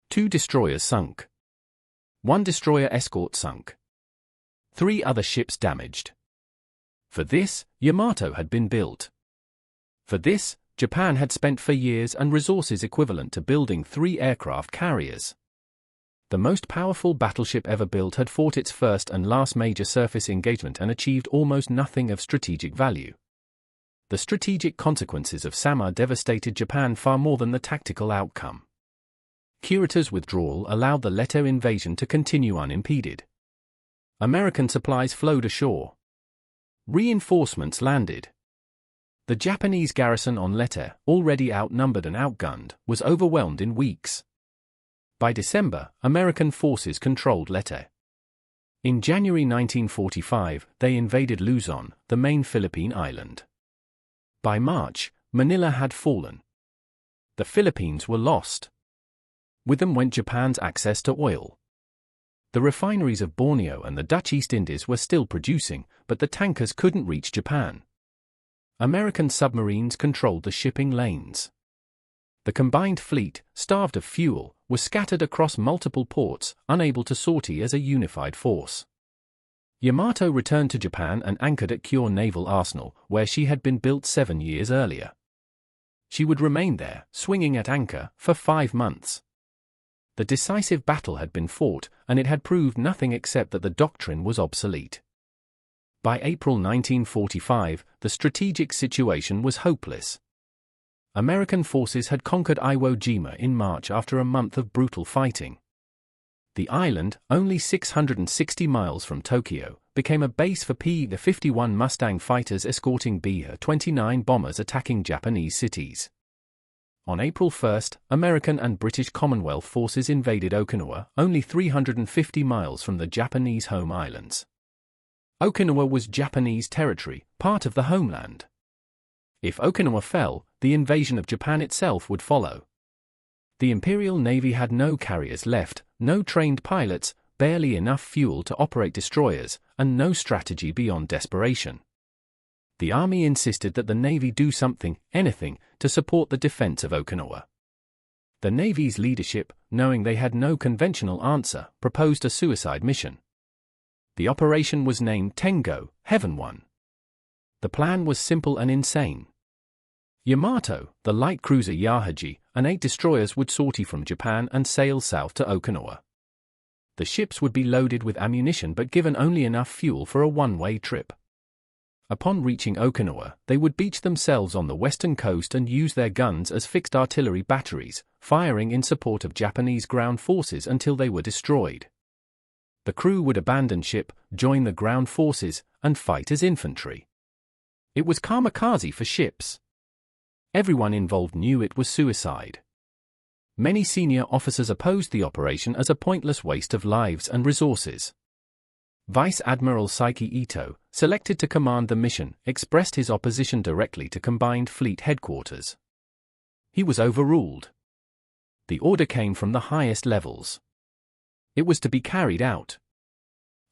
2 destroyers sunk. 1 destroyer escort sunk. 3 other ships damaged. For this, Yamato had been built. For this, Japan had spent for years and resources equivalent to building 3 aircraft carriers. The most powerful battleship ever built had fought its first and last major surface engagement and achieved almost nothing of strategic value. The strategic consequences of Samar devastated Japan far more than the tactical outcome. Kurita's withdrawal allowed the Leto invasion to continue unimpeded. American supplies flowed ashore. Reinforcements landed. The Japanese garrison on Leyte, already outnumbered and outgunned, was overwhelmed in weeks. By December, American forces controlled Leyte. In January 1945, they invaded Luzon, the main Philippine island. By March, Manila had fallen. The Philippines were lost. With them went Japan's access to oil. The refineries of Borneo and the Dutch East Indies were still producing, but the tankers couldn't reach Japan. American submarines controlled the shipping lanes. The combined fleet, starved of fuel, was scattered across multiple ports, unable to sortie as a unified force. Yamato returned to Japan and anchored at Kure Naval Arsenal, where she had been built 7 years earlier. She would remain there, swinging at anchor, for 5 months. The decisive battle had been fought, and it had proved nothing except that the doctrine was obsolete. By April 1945, the strategic situation was hopeless. American forces had conquered Iwo Jima in March after a month of brutal fighting. The island, only 660 miles from Tokyo, became a base for P-51 Mustang fighters escorting B-29 bombers attacking Japanese cities. On April 1, American and British Commonwealth forces invaded Okinawa, only 350 miles from the Japanese home islands. Okinawa was Japanese territory, part of the homeland. If Okinawa fell, the invasion of Japan itself would follow. The Imperial Navy had no carriers left, no trained pilots, barely enough fuel to operate destroyers, and no strategy beyond desperation. The Army insisted that the Navy do something, anything, to support the defense of Okinawa. The Navy's leadership, knowing they had no conventional answer, proposed a suicide mission. The operation was named Tengo, Heaven One. The plan was simple and insane. Yamato, the light cruiser Yahaji, and 8 destroyers would sortie from Japan and sail south to Okinawa. The ships would be loaded with ammunition but given only enough fuel for a one-way trip. Upon reaching Okinawa, they would beach themselves on the western coast and use their guns as fixed artillery batteries, firing in support of Japanese ground forces until they were destroyed. The crew would abandon ship, join the ground forces, and fight as infantry. It was kamikaze for ships. Everyone involved knew it was suicide. Many senior officers opposed the operation as a pointless waste of lives and resources. Vice Admiral Saiki Ito, selected to command the mission, expressed his opposition directly to Combined Fleet Headquarters. He was overruled. The order came from the highest levels. It was to be carried out.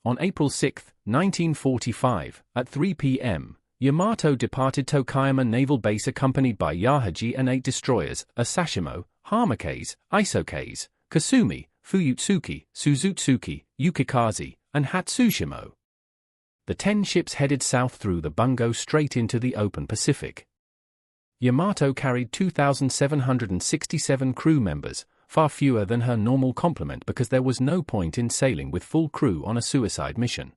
On April 6, 1945, at 3 p.m., Yamato departed Tokayama Naval Base accompanied by Yahaji and 8 destroyers, Asashimo, Hamakase, Isokase, Kasumi, Fuyutsuki, Suzutsuki, Yukikaze, and Hatsushimo. The 10 ships headed south through the Bungo Strait into the open Pacific. Yamato carried 2,767 crew members, far fewer than her normal complement because there was no point in sailing with full crew on a suicide mission.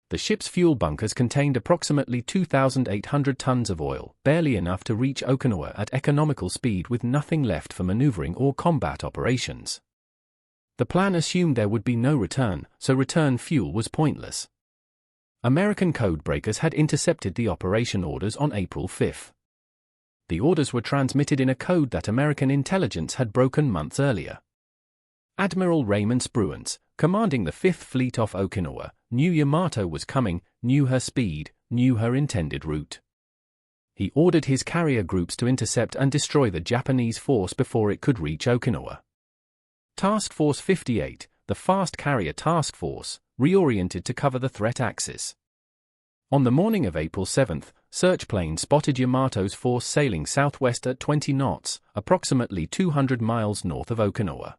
The ship's fuel bunkers contained approximately 2,800 tons of oil, barely enough to reach Okinawa at economical speed with nothing left for maneuvering or combat operations. The plan assumed there would be no return, so return fuel was pointless. American codebreakers had intercepted the operation orders on April 5. The orders were transmitted in a code that American intelligence had broken months earlier. Admiral Raymond Spruance, commanding the 5th Fleet off Okinawa, knew Yamato was coming, knew her speed, knew her intended route. he ordered his carrier groups to intercept and destroy the Japanese force before it could reach Okinawa. Task Force 58, the Fast Carrier Task Force, reoriented to cover the threat axis. On the morning of April 7, search planes spotted Yamato's force sailing southwest at 20 knots, approximately 200 miles north of Okinawa.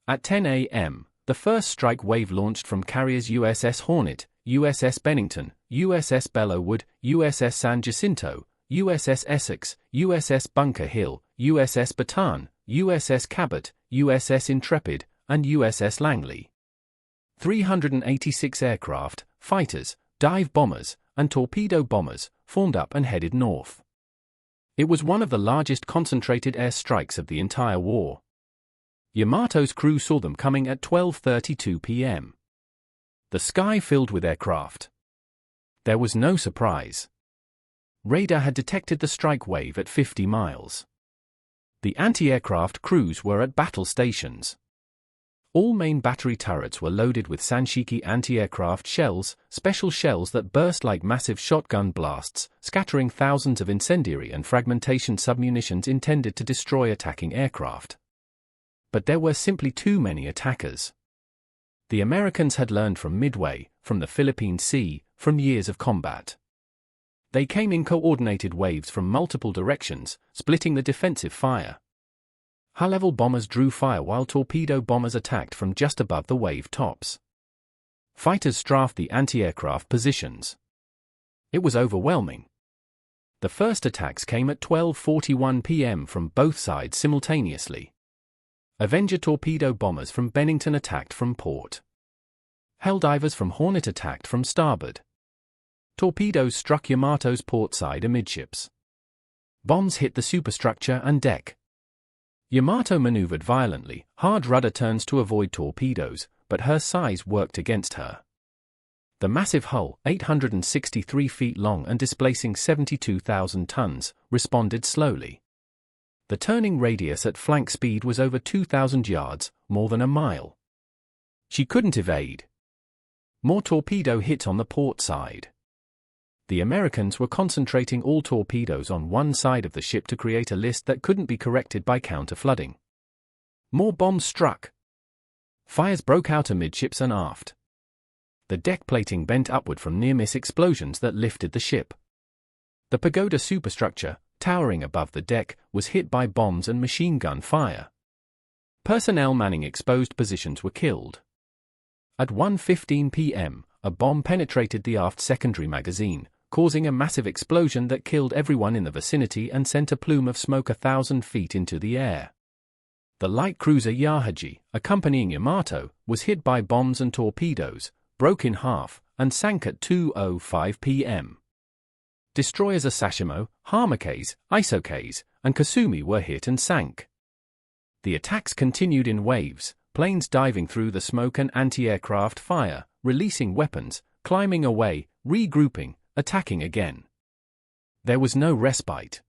At 10 a.m., the first strike wave launched from carriers USS Hornet, USS Bennington, USS Bellewood, USS San Jacinto, USS Essex, USS Bunker Hill, USS Bataan, USS Cabot, USS Intrepid, and USS Langley. 386 aircraft, fighters, dive bombers, and torpedo bombers formed up and headed north. It was one of the largest concentrated air strikes of the entire war. Yamato's crew saw them coming at 12:32 p.m. The sky filled with aircraft. There was no surprise. Radar had detected the strike wave at 50 miles. The anti-aircraft crews were at battle stations. All main battery turrets were loaded with Sanshiki anti-aircraft shells, special shells that burst like massive shotgun blasts, scattering thousands of incendiary and fragmentation submunitions intended to destroy attacking aircraft. But there were simply too many attackers. The Americans had learned from Midway, from the Philippine Sea, from years of combat. They came in coordinated waves from multiple directions, splitting the defensive fire. High-level bombers drew fire while torpedo bombers attacked from just above the wave tops. Fighters strafed the anti-aircraft positions. It was overwhelming. The first attacks came at 12:41 p.m. from both sides simultaneously. Avenger torpedo bombers from Bennington attacked from port. Helldivers from Hornet attacked from starboard. Torpedoes struck Yamato's port side amidships. Bombs hit the superstructure and deck. Yamato maneuvered violently, hard rudder turns to avoid torpedoes, but her size worked against her. The massive hull, 863 feet long and displacing 72,000 tons, responded slowly. The turning radius at flank speed was over 2,000 yards, more than a mile. She couldn't evade. More torpedo hit on the port side. The Americans were concentrating all torpedoes on one side of the ship to create a list that couldn't be corrected by counter-flooding. More bombs struck. Fires broke out amidships and aft. The deck plating bent upward from near-miss explosions that lifted the ship. The pagoda superstructure, towering above the deck, was hit by bombs and machine gun fire. Personnel manning exposed positions were killed. At 1:15 p.m., a bomb penetrated the aft secondary magazine, causing a massive explosion that killed everyone in the vicinity and sent a plume of smoke 1,000 feet into the air. The light cruiser Yahaji, accompanying Yamato, was hit by bombs and torpedoes, broke in half, and sank at 2:05 p.m. Destroyers Asashimo, Hamakase, Isokase, and Kasumi were hit and sank. The attacks continued in waves, planes diving through the smoke and anti-aircraft fire, releasing weapons, climbing away, regrouping, attacking again. There was no respite.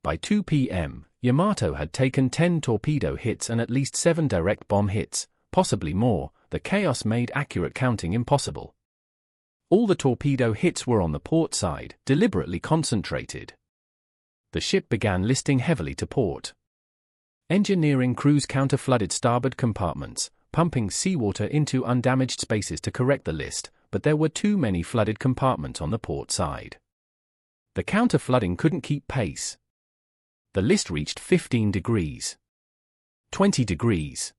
By 2 p.m., Yamato had taken 10 torpedo hits and at least 7 direct bomb hits, possibly more. The chaos made accurate counting impossible. All the torpedo hits were on the port side, deliberately concentrated. The ship began listing heavily to port. Engineering crews counter-flooded starboard compartments, pumping seawater into undamaged spaces to correct the list, but there were too many flooded compartments on the port side. The counter-flooding couldn't keep pace. The list reached 15 degrees. 20 degrees.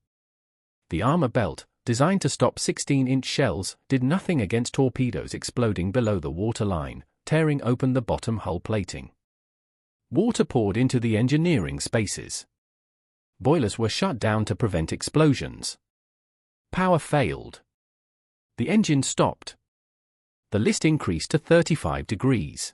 The armor belt, designed to stop 16-inch shells, did nothing against torpedoes exploding below the waterline, tearing open the bottom hull plating. Water poured into the engineering spaces. Boilers were shut down to prevent explosions. Power failed. The engine stopped. The list increased to 35 degrees.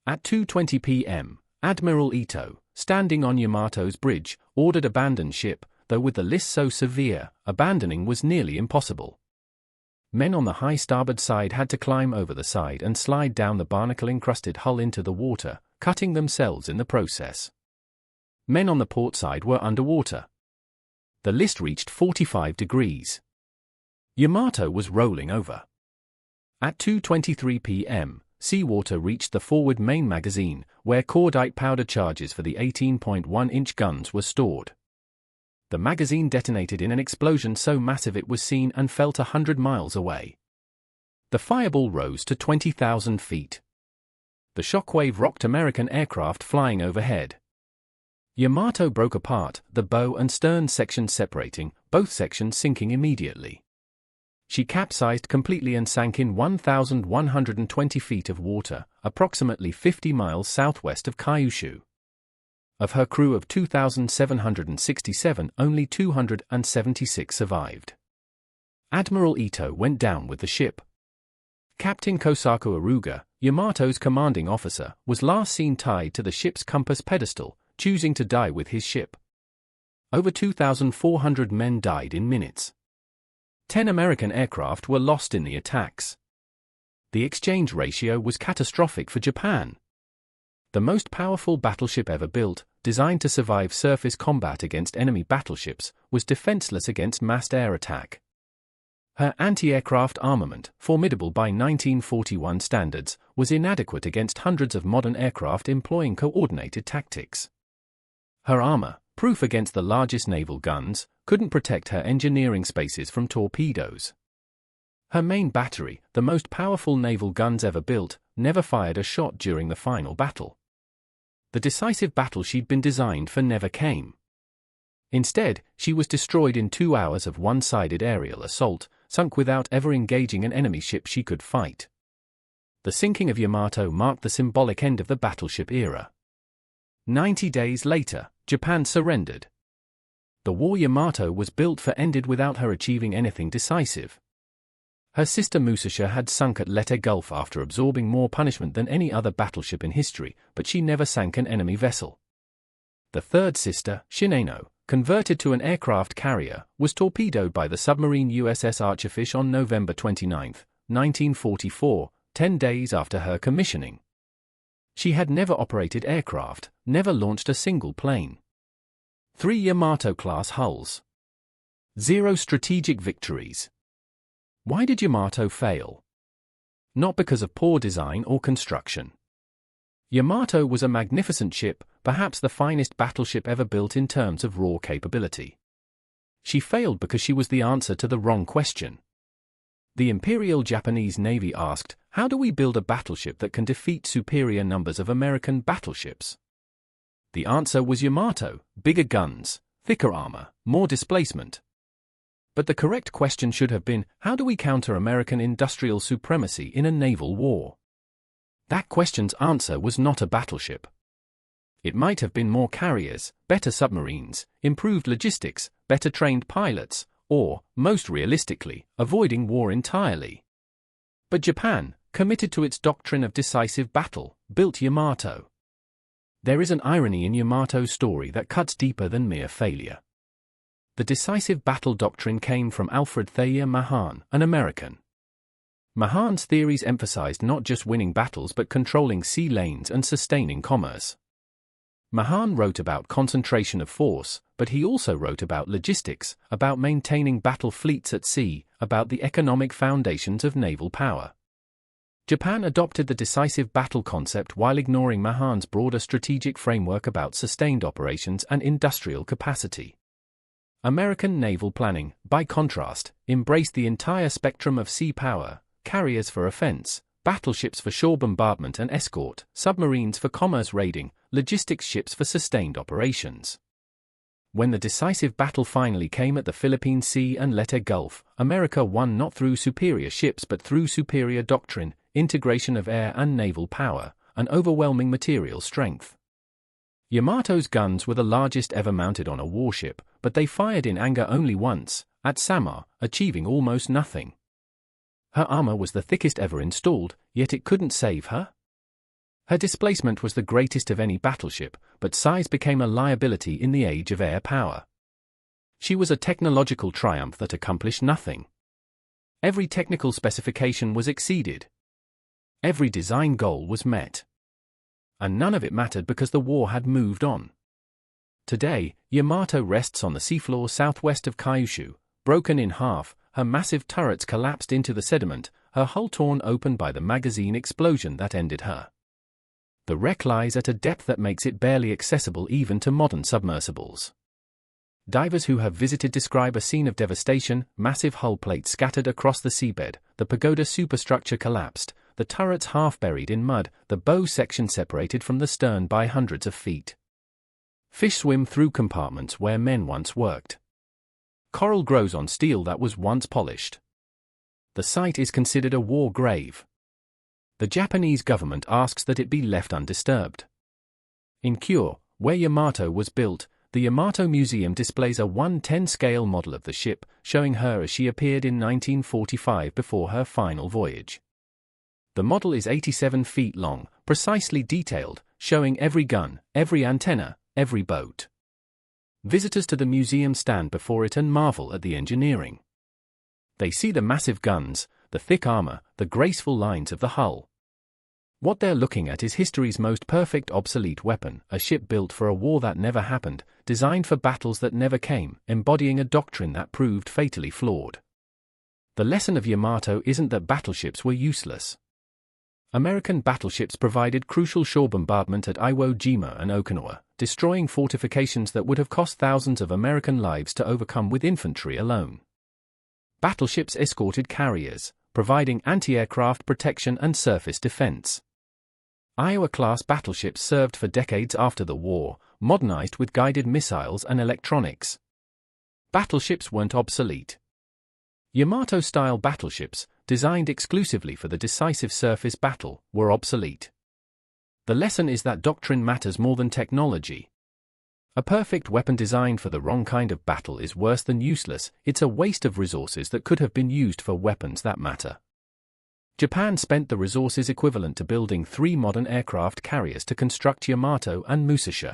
At 2:20 p.m., Admiral Ito, standing on Yamato's bridge, ordered abandon ship, though with the list so severe, abandoning was nearly impossible. Men on the high starboard side had to climb over the side and slide down the barnacle-encrusted hull into the water, cutting themselves in the process. Men on the port side were underwater. The list reached 45 degrees. Yamato was rolling over. At 2:23 p.m., seawater reached the forward main magazine, where cordite powder charges for the 18.1-inch guns were stored. The magazine detonated in an explosion so massive it was seen and felt 100 miles away. The fireball rose to 20,000 feet. The shockwave rocked American aircraft flying overhead. Yamato broke apart, the bow and stern sections separating, both sections sinking immediately. She capsized completely and sank in 1,120 feet of water, approximately 50 miles southwest of Kyushu. Of her crew of 2,767, only 276 survived. Admiral Ito went down with the ship. Captain Kosaku Aruga, Yamato's commanding officer, was last seen tied to the ship's compass pedestal, choosing to die with his ship. Over 2,400 men died in minutes. 10 American aircraft were lost in the attacks. The exchange ratio was catastrophic for Japan. The most powerful battleship ever built, designed to survive surface combat against enemy battleships, was defenseless against massed air attack. Her anti-aircraft armament, formidable by 1941 standards, was inadequate against hundreds of modern aircraft employing coordinated tactics. Her armor, proof against the largest naval guns, couldn't protect her engineering spaces from torpedoes. Her main battery, the most powerful naval guns ever built, never fired a shot during the final battle. The decisive battle she'd been designed for never came. Instead, she was destroyed in 2 hours of one-sided aerial assault, sunk without ever engaging an enemy ship she could fight. The sinking of Yamato marked the symbolic end of the battleship era. 90 days later, Japan surrendered. The war Yamato was built for ended without her achieving anything decisive. Her sister Musashi had sunk at Leyte Gulf after absorbing more punishment than any other battleship in history, but she never sank an enemy vessel. The third sister, Shinano, converted to an aircraft carrier, was torpedoed by the submarine USS Archerfish on November 29, 1944, 10 days after her commissioning. She had never operated aircraft, never launched a single plane. 3 Yamato-class hulls. 0 strategic victories. Why did Yamato fail? Not because of poor design or construction. Yamato was a magnificent ship, perhaps the finest battleship ever built in terms of raw capability. She failed because she was the answer to the wrong question. The Imperial Japanese Navy asked, "How do we build a battleship that can defeat superior numbers of American battleships?" The answer was Yamato: bigger guns, thicker armor, more displacement. But the correct question should have been, how do we counter American industrial supremacy in a naval war? That question's answer was not a battleship. It might have been more carriers, better submarines, improved logistics, better trained pilots, or, most realistically, avoiding war entirely. But Japan, committed to its doctrine of decisive battle, built Yamato. There is an irony in Yamato's story that cuts deeper than mere failure. The decisive battle doctrine came from Alfred Thayer Mahan, an American. Mahan's theories emphasized not just winning battles but controlling sea lanes and sustaining commerce. Mahan wrote about concentration of force, but he also wrote about logistics, about maintaining battle fleets at sea, about the economic foundations of naval power. Japan adopted the decisive battle concept while ignoring Mahan's broader strategic framework about sustained operations and industrial capacity. American naval planning, by contrast, embraced the entire spectrum of sea power: carriers for offense, battleships for shore bombardment and escort, submarines for commerce raiding, logistics ships for sustained operations. When the decisive battle finally came at the Philippine Sea and Leyte Gulf, America won not through superior ships but through superior doctrine, integration of air and naval power, and overwhelming material strength. Yamato's guns were the largest ever mounted on a warship, but they fired in anger only once, at Samar, achieving almost nothing. Her armor was the thickest ever installed, yet it couldn't save her. Her displacement was the greatest of any battleship, but size became a liability in the age of air power. She was a technological triumph that accomplished nothing. Every technical specification was exceeded. Every design goal was met. And none of it mattered because the war had moved on. Today, Yamato rests on the seafloor southwest of Kyushu, broken in half, her massive turrets collapsed into the sediment, her hull torn open by the magazine explosion that ended her. The wreck lies at a depth that makes it barely accessible even to modern submersibles. Divers who have visited describe a scene of devastation: massive hull plates scattered across the seabed, the pagoda superstructure collapsed, the turrets half buried in mud, the bow section separated from the stern by hundreds of feet. Fish swim through compartments where men once worked. Coral grows on steel that was once polished. The site is considered a war grave. The Japanese government asks that it be left undisturbed. In Kure, where Yamato was built, the Yamato Museum displays a 1/10 scale model of the ship, showing her as she appeared in 1945 before her final voyage. The model is 87 feet long, precisely detailed, showing every gun, every antenna, every boat. Visitors to the museum stand before it and marvel at the engineering. They see the massive guns, the thick armor, the graceful lines of the hull. What they're looking at is history's most perfect obsolete weapon, a ship built for a war that never happened, designed for battles that never came, embodying a doctrine that proved fatally flawed. The lesson of Yamato isn't that battleships were useless. American battleships provided crucial shore bombardment at Iwo Jima and Okinawa, destroying fortifications that would have cost thousands of American lives to overcome with infantry alone. Battleships escorted carriers, providing anti-aircraft protection and surface defense. Iowa-class battleships served for decades after the war, modernized with guided missiles and electronics. Battleships weren't obsolete. Yamato-style battleships, designed exclusively for the decisive surface battle, were obsolete. The lesson is that doctrine matters more than technology. A perfect weapon designed for the wrong kind of battle is worse than useless. It's a waste of resources that could have been used for weapons that matter. Japan spent the resources equivalent to building 3 modern aircraft carriers to construct Yamato and Musashi.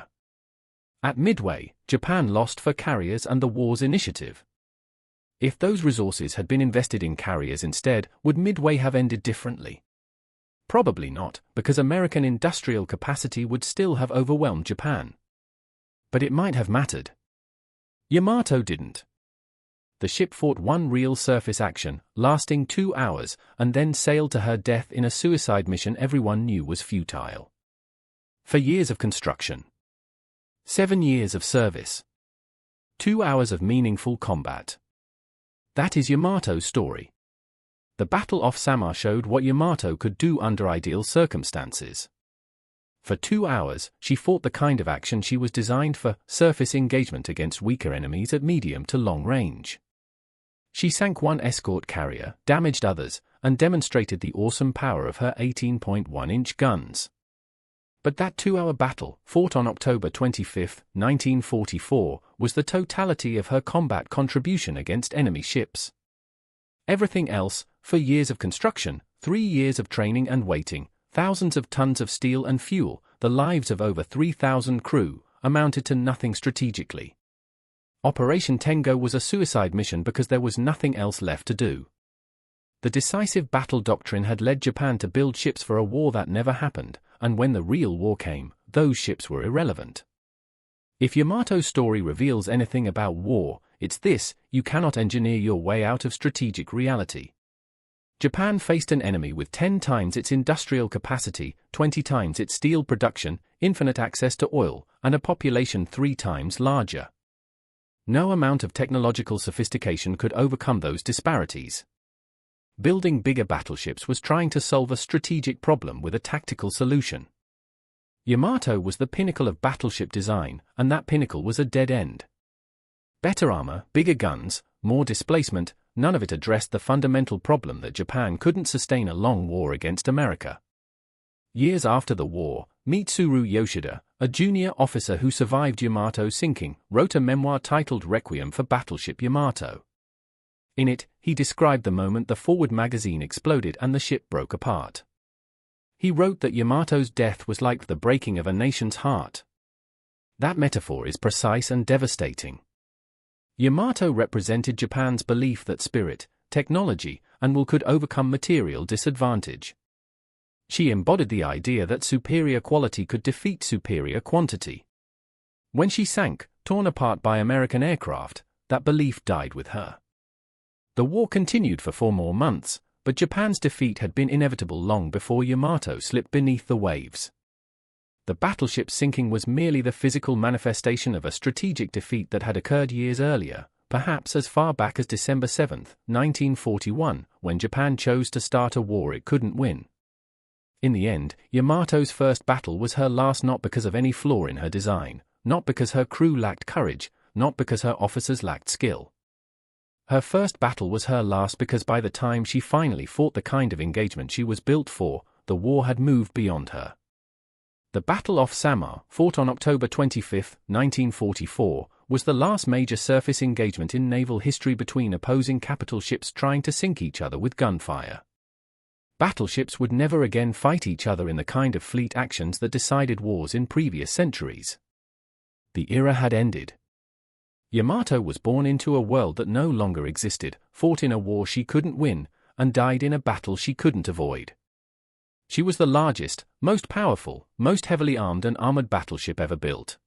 At Midway, Japan lost for carriers and the war's initiative. If those resources had been invested in carriers instead, would Midway have ended differently? Probably not, because American industrial capacity would still have overwhelmed Japan. But it might have mattered. Yamato didn't. The ship fought one real surface action, lasting 2 hours, and then sailed to her death in a suicide mission everyone knew was futile. For years of construction. 7 years of service. 2 hours of meaningful combat. That is Yamato's story. The battle off Samar showed what Yamato could do under ideal circumstances. For 2 hours, she fought the kind of action she was designed for: surface engagement against weaker enemies at medium to long range. She sank 1 escort carrier, damaged others, and demonstrated the awesome power of her 18.1-inch guns. But that 2-hour battle, fought on October 25, 1944, was the totality of her combat contribution against enemy ships. Everything else, 4 years of construction, 3 years of training and waiting, thousands of tons of steel and fuel, the lives of over 3,000 crew, amounted to nothing strategically. Operation Tengo was a suicide mission because there was nothing else left to do. The decisive battle doctrine had led Japan to build ships for a war that never happened, and when the real war came, those ships were irrelevant. If Yamato's story reveals anything about war, it's this: you cannot engineer your way out of strategic reality. Japan faced an enemy with 10 times its industrial capacity, 20 times its steel production, infinite access to oil, and a population 3 times larger. No amount of technological sophistication could overcome those disparities. Building bigger battleships was trying to solve a strategic problem with a tactical solution. Yamato was the pinnacle of battleship design, and that pinnacle was a dead end. Better armor, bigger guns, more displacement, none of it addressed the fundamental problem that Japan couldn't sustain a long war against America. Years after the war, Mitsuru Yoshida, a junior officer who survived Yamato's sinking, wrote a memoir titled Requiem for Battleship Yamato. In it, he described the moment the forward magazine exploded and the ship broke apart. He wrote that Yamato's death was like the breaking of a nation's heart. That metaphor is precise and devastating. Yamato represented Japan's belief that spirit, technology, and will could overcome material disadvantage. She embodied the idea that superior quality could defeat superior quantity. When she sank, torn apart by American aircraft, that belief died with her. The war continued for 4 more months, but Japan's defeat had been inevitable long before Yamato slipped beneath the waves. The battleship's sinking was merely the physical manifestation of a strategic defeat that had occurred years earlier, perhaps as far back as December 7, 1941, when Japan chose to start a war it couldn't win. In the end, Yamato's first battle was her last, not because of any flaw in her design, not because her crew lacked courage, not because her officers lacked skill. Her first battle was her last because by the time she finally fought the kind of engagement she was built for, the war had moved beyond her. The Battle off Samar, fought on October 25, 1944, was the last major surface engagement in naval history between opposing capital ships trying to sink each other with gunfire. Battleships would never again fight each other in the kind of fleet actions that decided wars in previous centuries. The era had ended. Yamato was born into a world that no longer existed, fought in a war she couldn't win, and died in a battle she couldn't avoid. She was the largest, most powerful, most heavily armed and armored battleship ever built.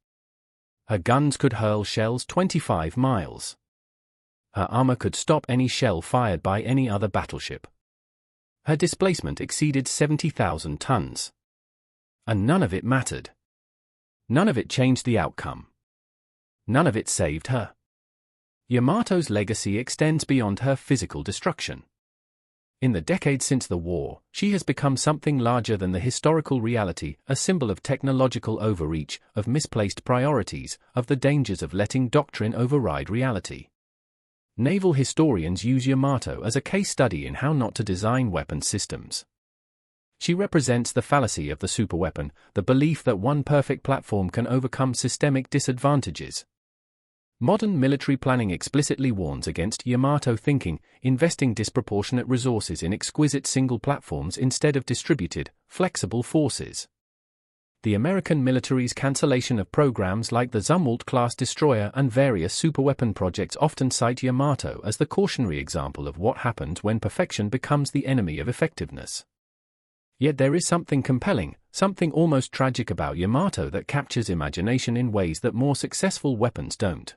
Her guns could hurl shells 25 miles. Her armor could stop any shell fired by any other battleship. Her displacement exceeded 70,000 tons. And none of it mattered. None of it changed the outcome. None of it saved her. Yamato's legacy extends beyond her physical destruction. In the decades since the war, she has become something larger than the historical reality, a symbol of technological overreach, of misplaced priorities, of the dangers of letting doctrine override reality. Naval historians use Yamato as a case study in how not to design weapon systems. She represents the fallacy of the superweapon, the belief that one perfect platform can overcome systemic disadvantages. Modern military planning explicitly warns against Yamato thinking, investing disproportionate resources in exquisite single platforms instead of distributed, flexible forces. The American military's cancellation of programs like the Zumwalt-class destroyer and various superweapon projects often cite Yamato as the cautionary example of what happens when perfection becomes the enemy of effectiveness. Yet there is something compelling, something almost tragic about Yamato that captures imagination in ways that more successful weapons don't.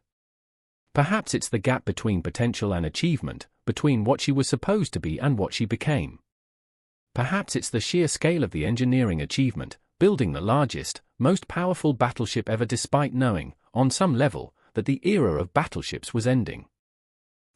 Perhaps it's the gap between potential and achievement, between what she was supposed to be and what she became. Perhaps it's the sheer scale of the engineering achievement, building the largest, most powerful battleship ever despite knowing, on some level, that the era of battleships was ending.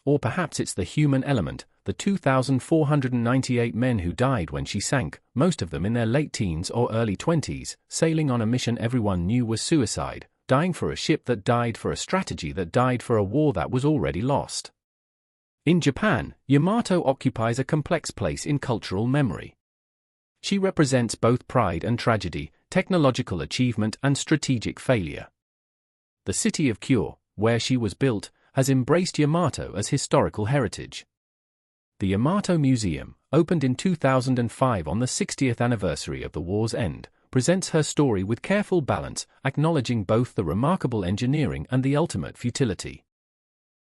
Or perhaps it's the human element, the 2,498 men who died when she sank, most of them in their late teens or early 20s, sailing on a mission everyone knew was suicide, dying for a ship that died for a strategy that died for a war that was already lost. In Japan, Yamato occupies a complex place in cultural memory. She represents both pride and tragedy, technological achievement and strategic failure. The city of Kyoto, where she was built, has embraced Yamato as historical heritage. The Yamato Museum, opened in 2005 on the 60th anniversary of the war's end, presents her story with careful balance, acknowledging both the remarkable engineering and the ultimate futility.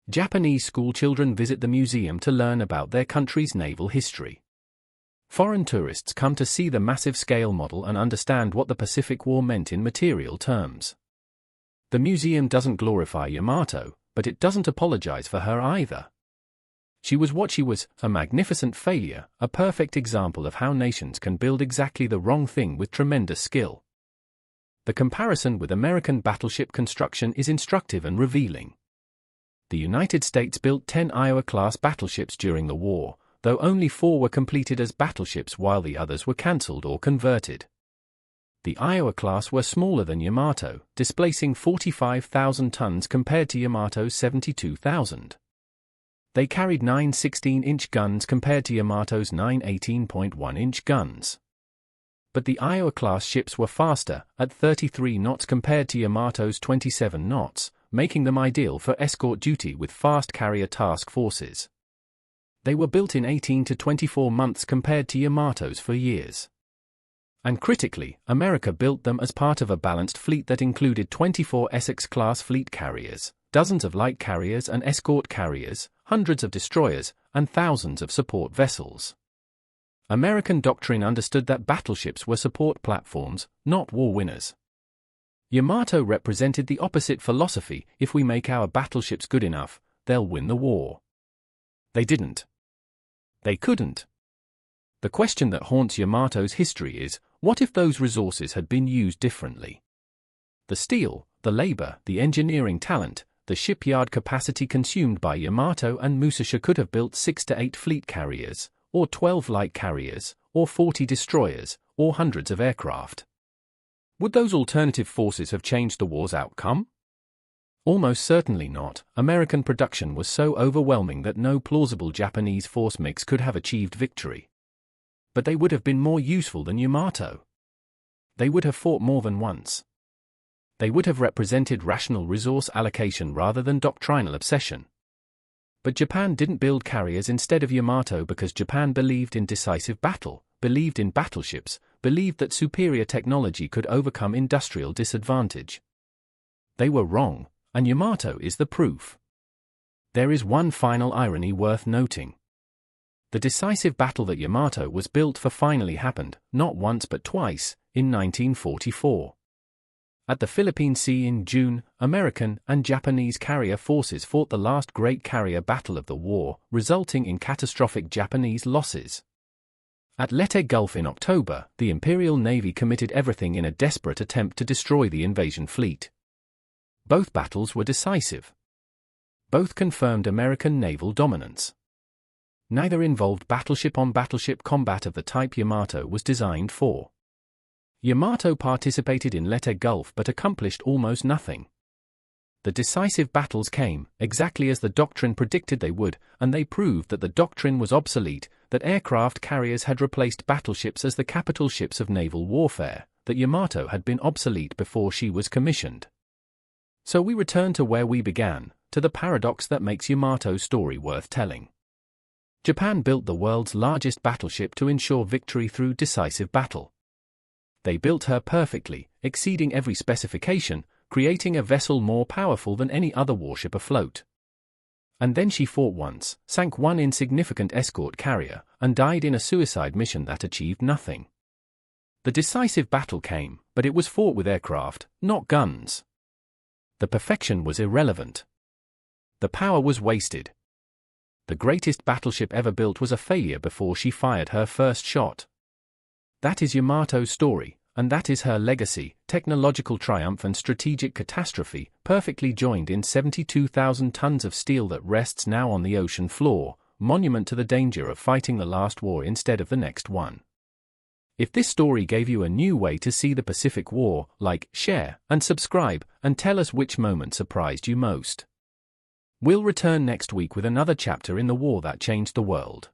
Japanese schoolchildren visit the museum to learn about their country's naval history. Foreign tourists come to see the massive scale model and understand what the Pacific War meant in material terms. The museum doesn't glorify Yamato, but it doesn't apologize for her either. She was what she was, a magnificent failure, a perfect example of how nations can build exactly the wrong thing with tremendous skill. The comparison with American battleship construction is instructive and revealing. The United States built 10 Iowa-class battleships during the war, though only 4 were completed as battleships while the others were cancelled or converted. The Iowa-class were smaller than Yamato, displacing 45,000 tons compared to Yamato's 72,000. They carried 9 16-inch guns compared to Yamato's 9 18.1-inch guns. But the Iowa-class ships were faster, at 33 knots compared to Yamato's 27 knots, making them ideal for escort duty with fast carrier task forces. They were built in 18 to 24 months compared to Yamato's for years. And critically, America built them as part of a balanced fleet that included 24 Essex-class fleet carriers, dozens of light carriers and escort carriers, hundreds of destroyers, and thousands of support vessels. American doctrine understood that battleships were support platforms, not war winners. Yamato represented the opposite philosophy: if we make our battleships good enough, they'll win the war. They didn't. They couldn't. The question that haunts Yamato's history is, what if those resources had been used differently? The steel, the labor, the engineering talent, the shipyard capacity consumed by Yamato and Musashi could have built 6 to 8 fleet carriers, or 12 light carriers, or 40 destroyers, or hundreds of aircraft. Would those alternative forces have changed the war's outcome? Almost certainly not. American production was so overwhelming that no plausible Japanese force mix could have achieved victory. But they would have been more useful than Yamato. They would have fought more than once. They would have represented rational resource allocation rather than doctrinal obsession. But Japan didn't build carriers instead of Yamato because Japan believed in decisive battle, believed in battleships, believed that superior technology could overcome industrial disadvantage. They were wrong, and Yamato is the proof. There is one final irony worth noting. The decisive battle that Yamato was built for finally happened, not once but twice, in 1944. At the Philippine Sea in June, American and Japanese carrier forces fought the last great carrier battle of the war, resulting in catastrophic Japanese losses. At Leyte Gulf in October, the Imperial Navy committed everything in a desperate attempt to destroy the invasion fleet. Both battles were decisive. Both confirmed American naval dominance. Neither involved battleship-on-battleship combat of the type Yamato was designed for. Yamato participated in Leyte Gulf but accomplished almost nothing. The decisive battles came, exactly as the doctrine predicted they would, and they proved that the doctrine was obsolete, that aircraft carriers had replaced battleships as the capital ships of naval warfare, that Yamato had been obsolete before she was commissioned. So we return to where we began, to the paradox that makes Yamato's story worth telling. Japan built the world's largest battleship to ensure victory through decisive battle. They built her perfectly, exceeding every specification, creating a vessel more powerful than any other warship afloat. And then she fought once, sank one insignificant escort carrier, and died in a suicide mission that achieved nothing. The decisive battle came, but it was fought with aircraft, not guns. The perfection was irrelevant. The power was wasted. The greatest battleship ever built was a failure before she fired her first shot. That is Yamato's story, and that is her legacy, technological triumph and strategic catastrophe, perfectly joined in 72,000 tons of steel that rests now on the ocean floor, monument to the danger of fighting the last war instead of the next one. If this story gave you a new way to see the Pacific War, like, share, and subscribe, and tell us which moment surprised you most. We'll return next week with another chapter in the war that changed the world.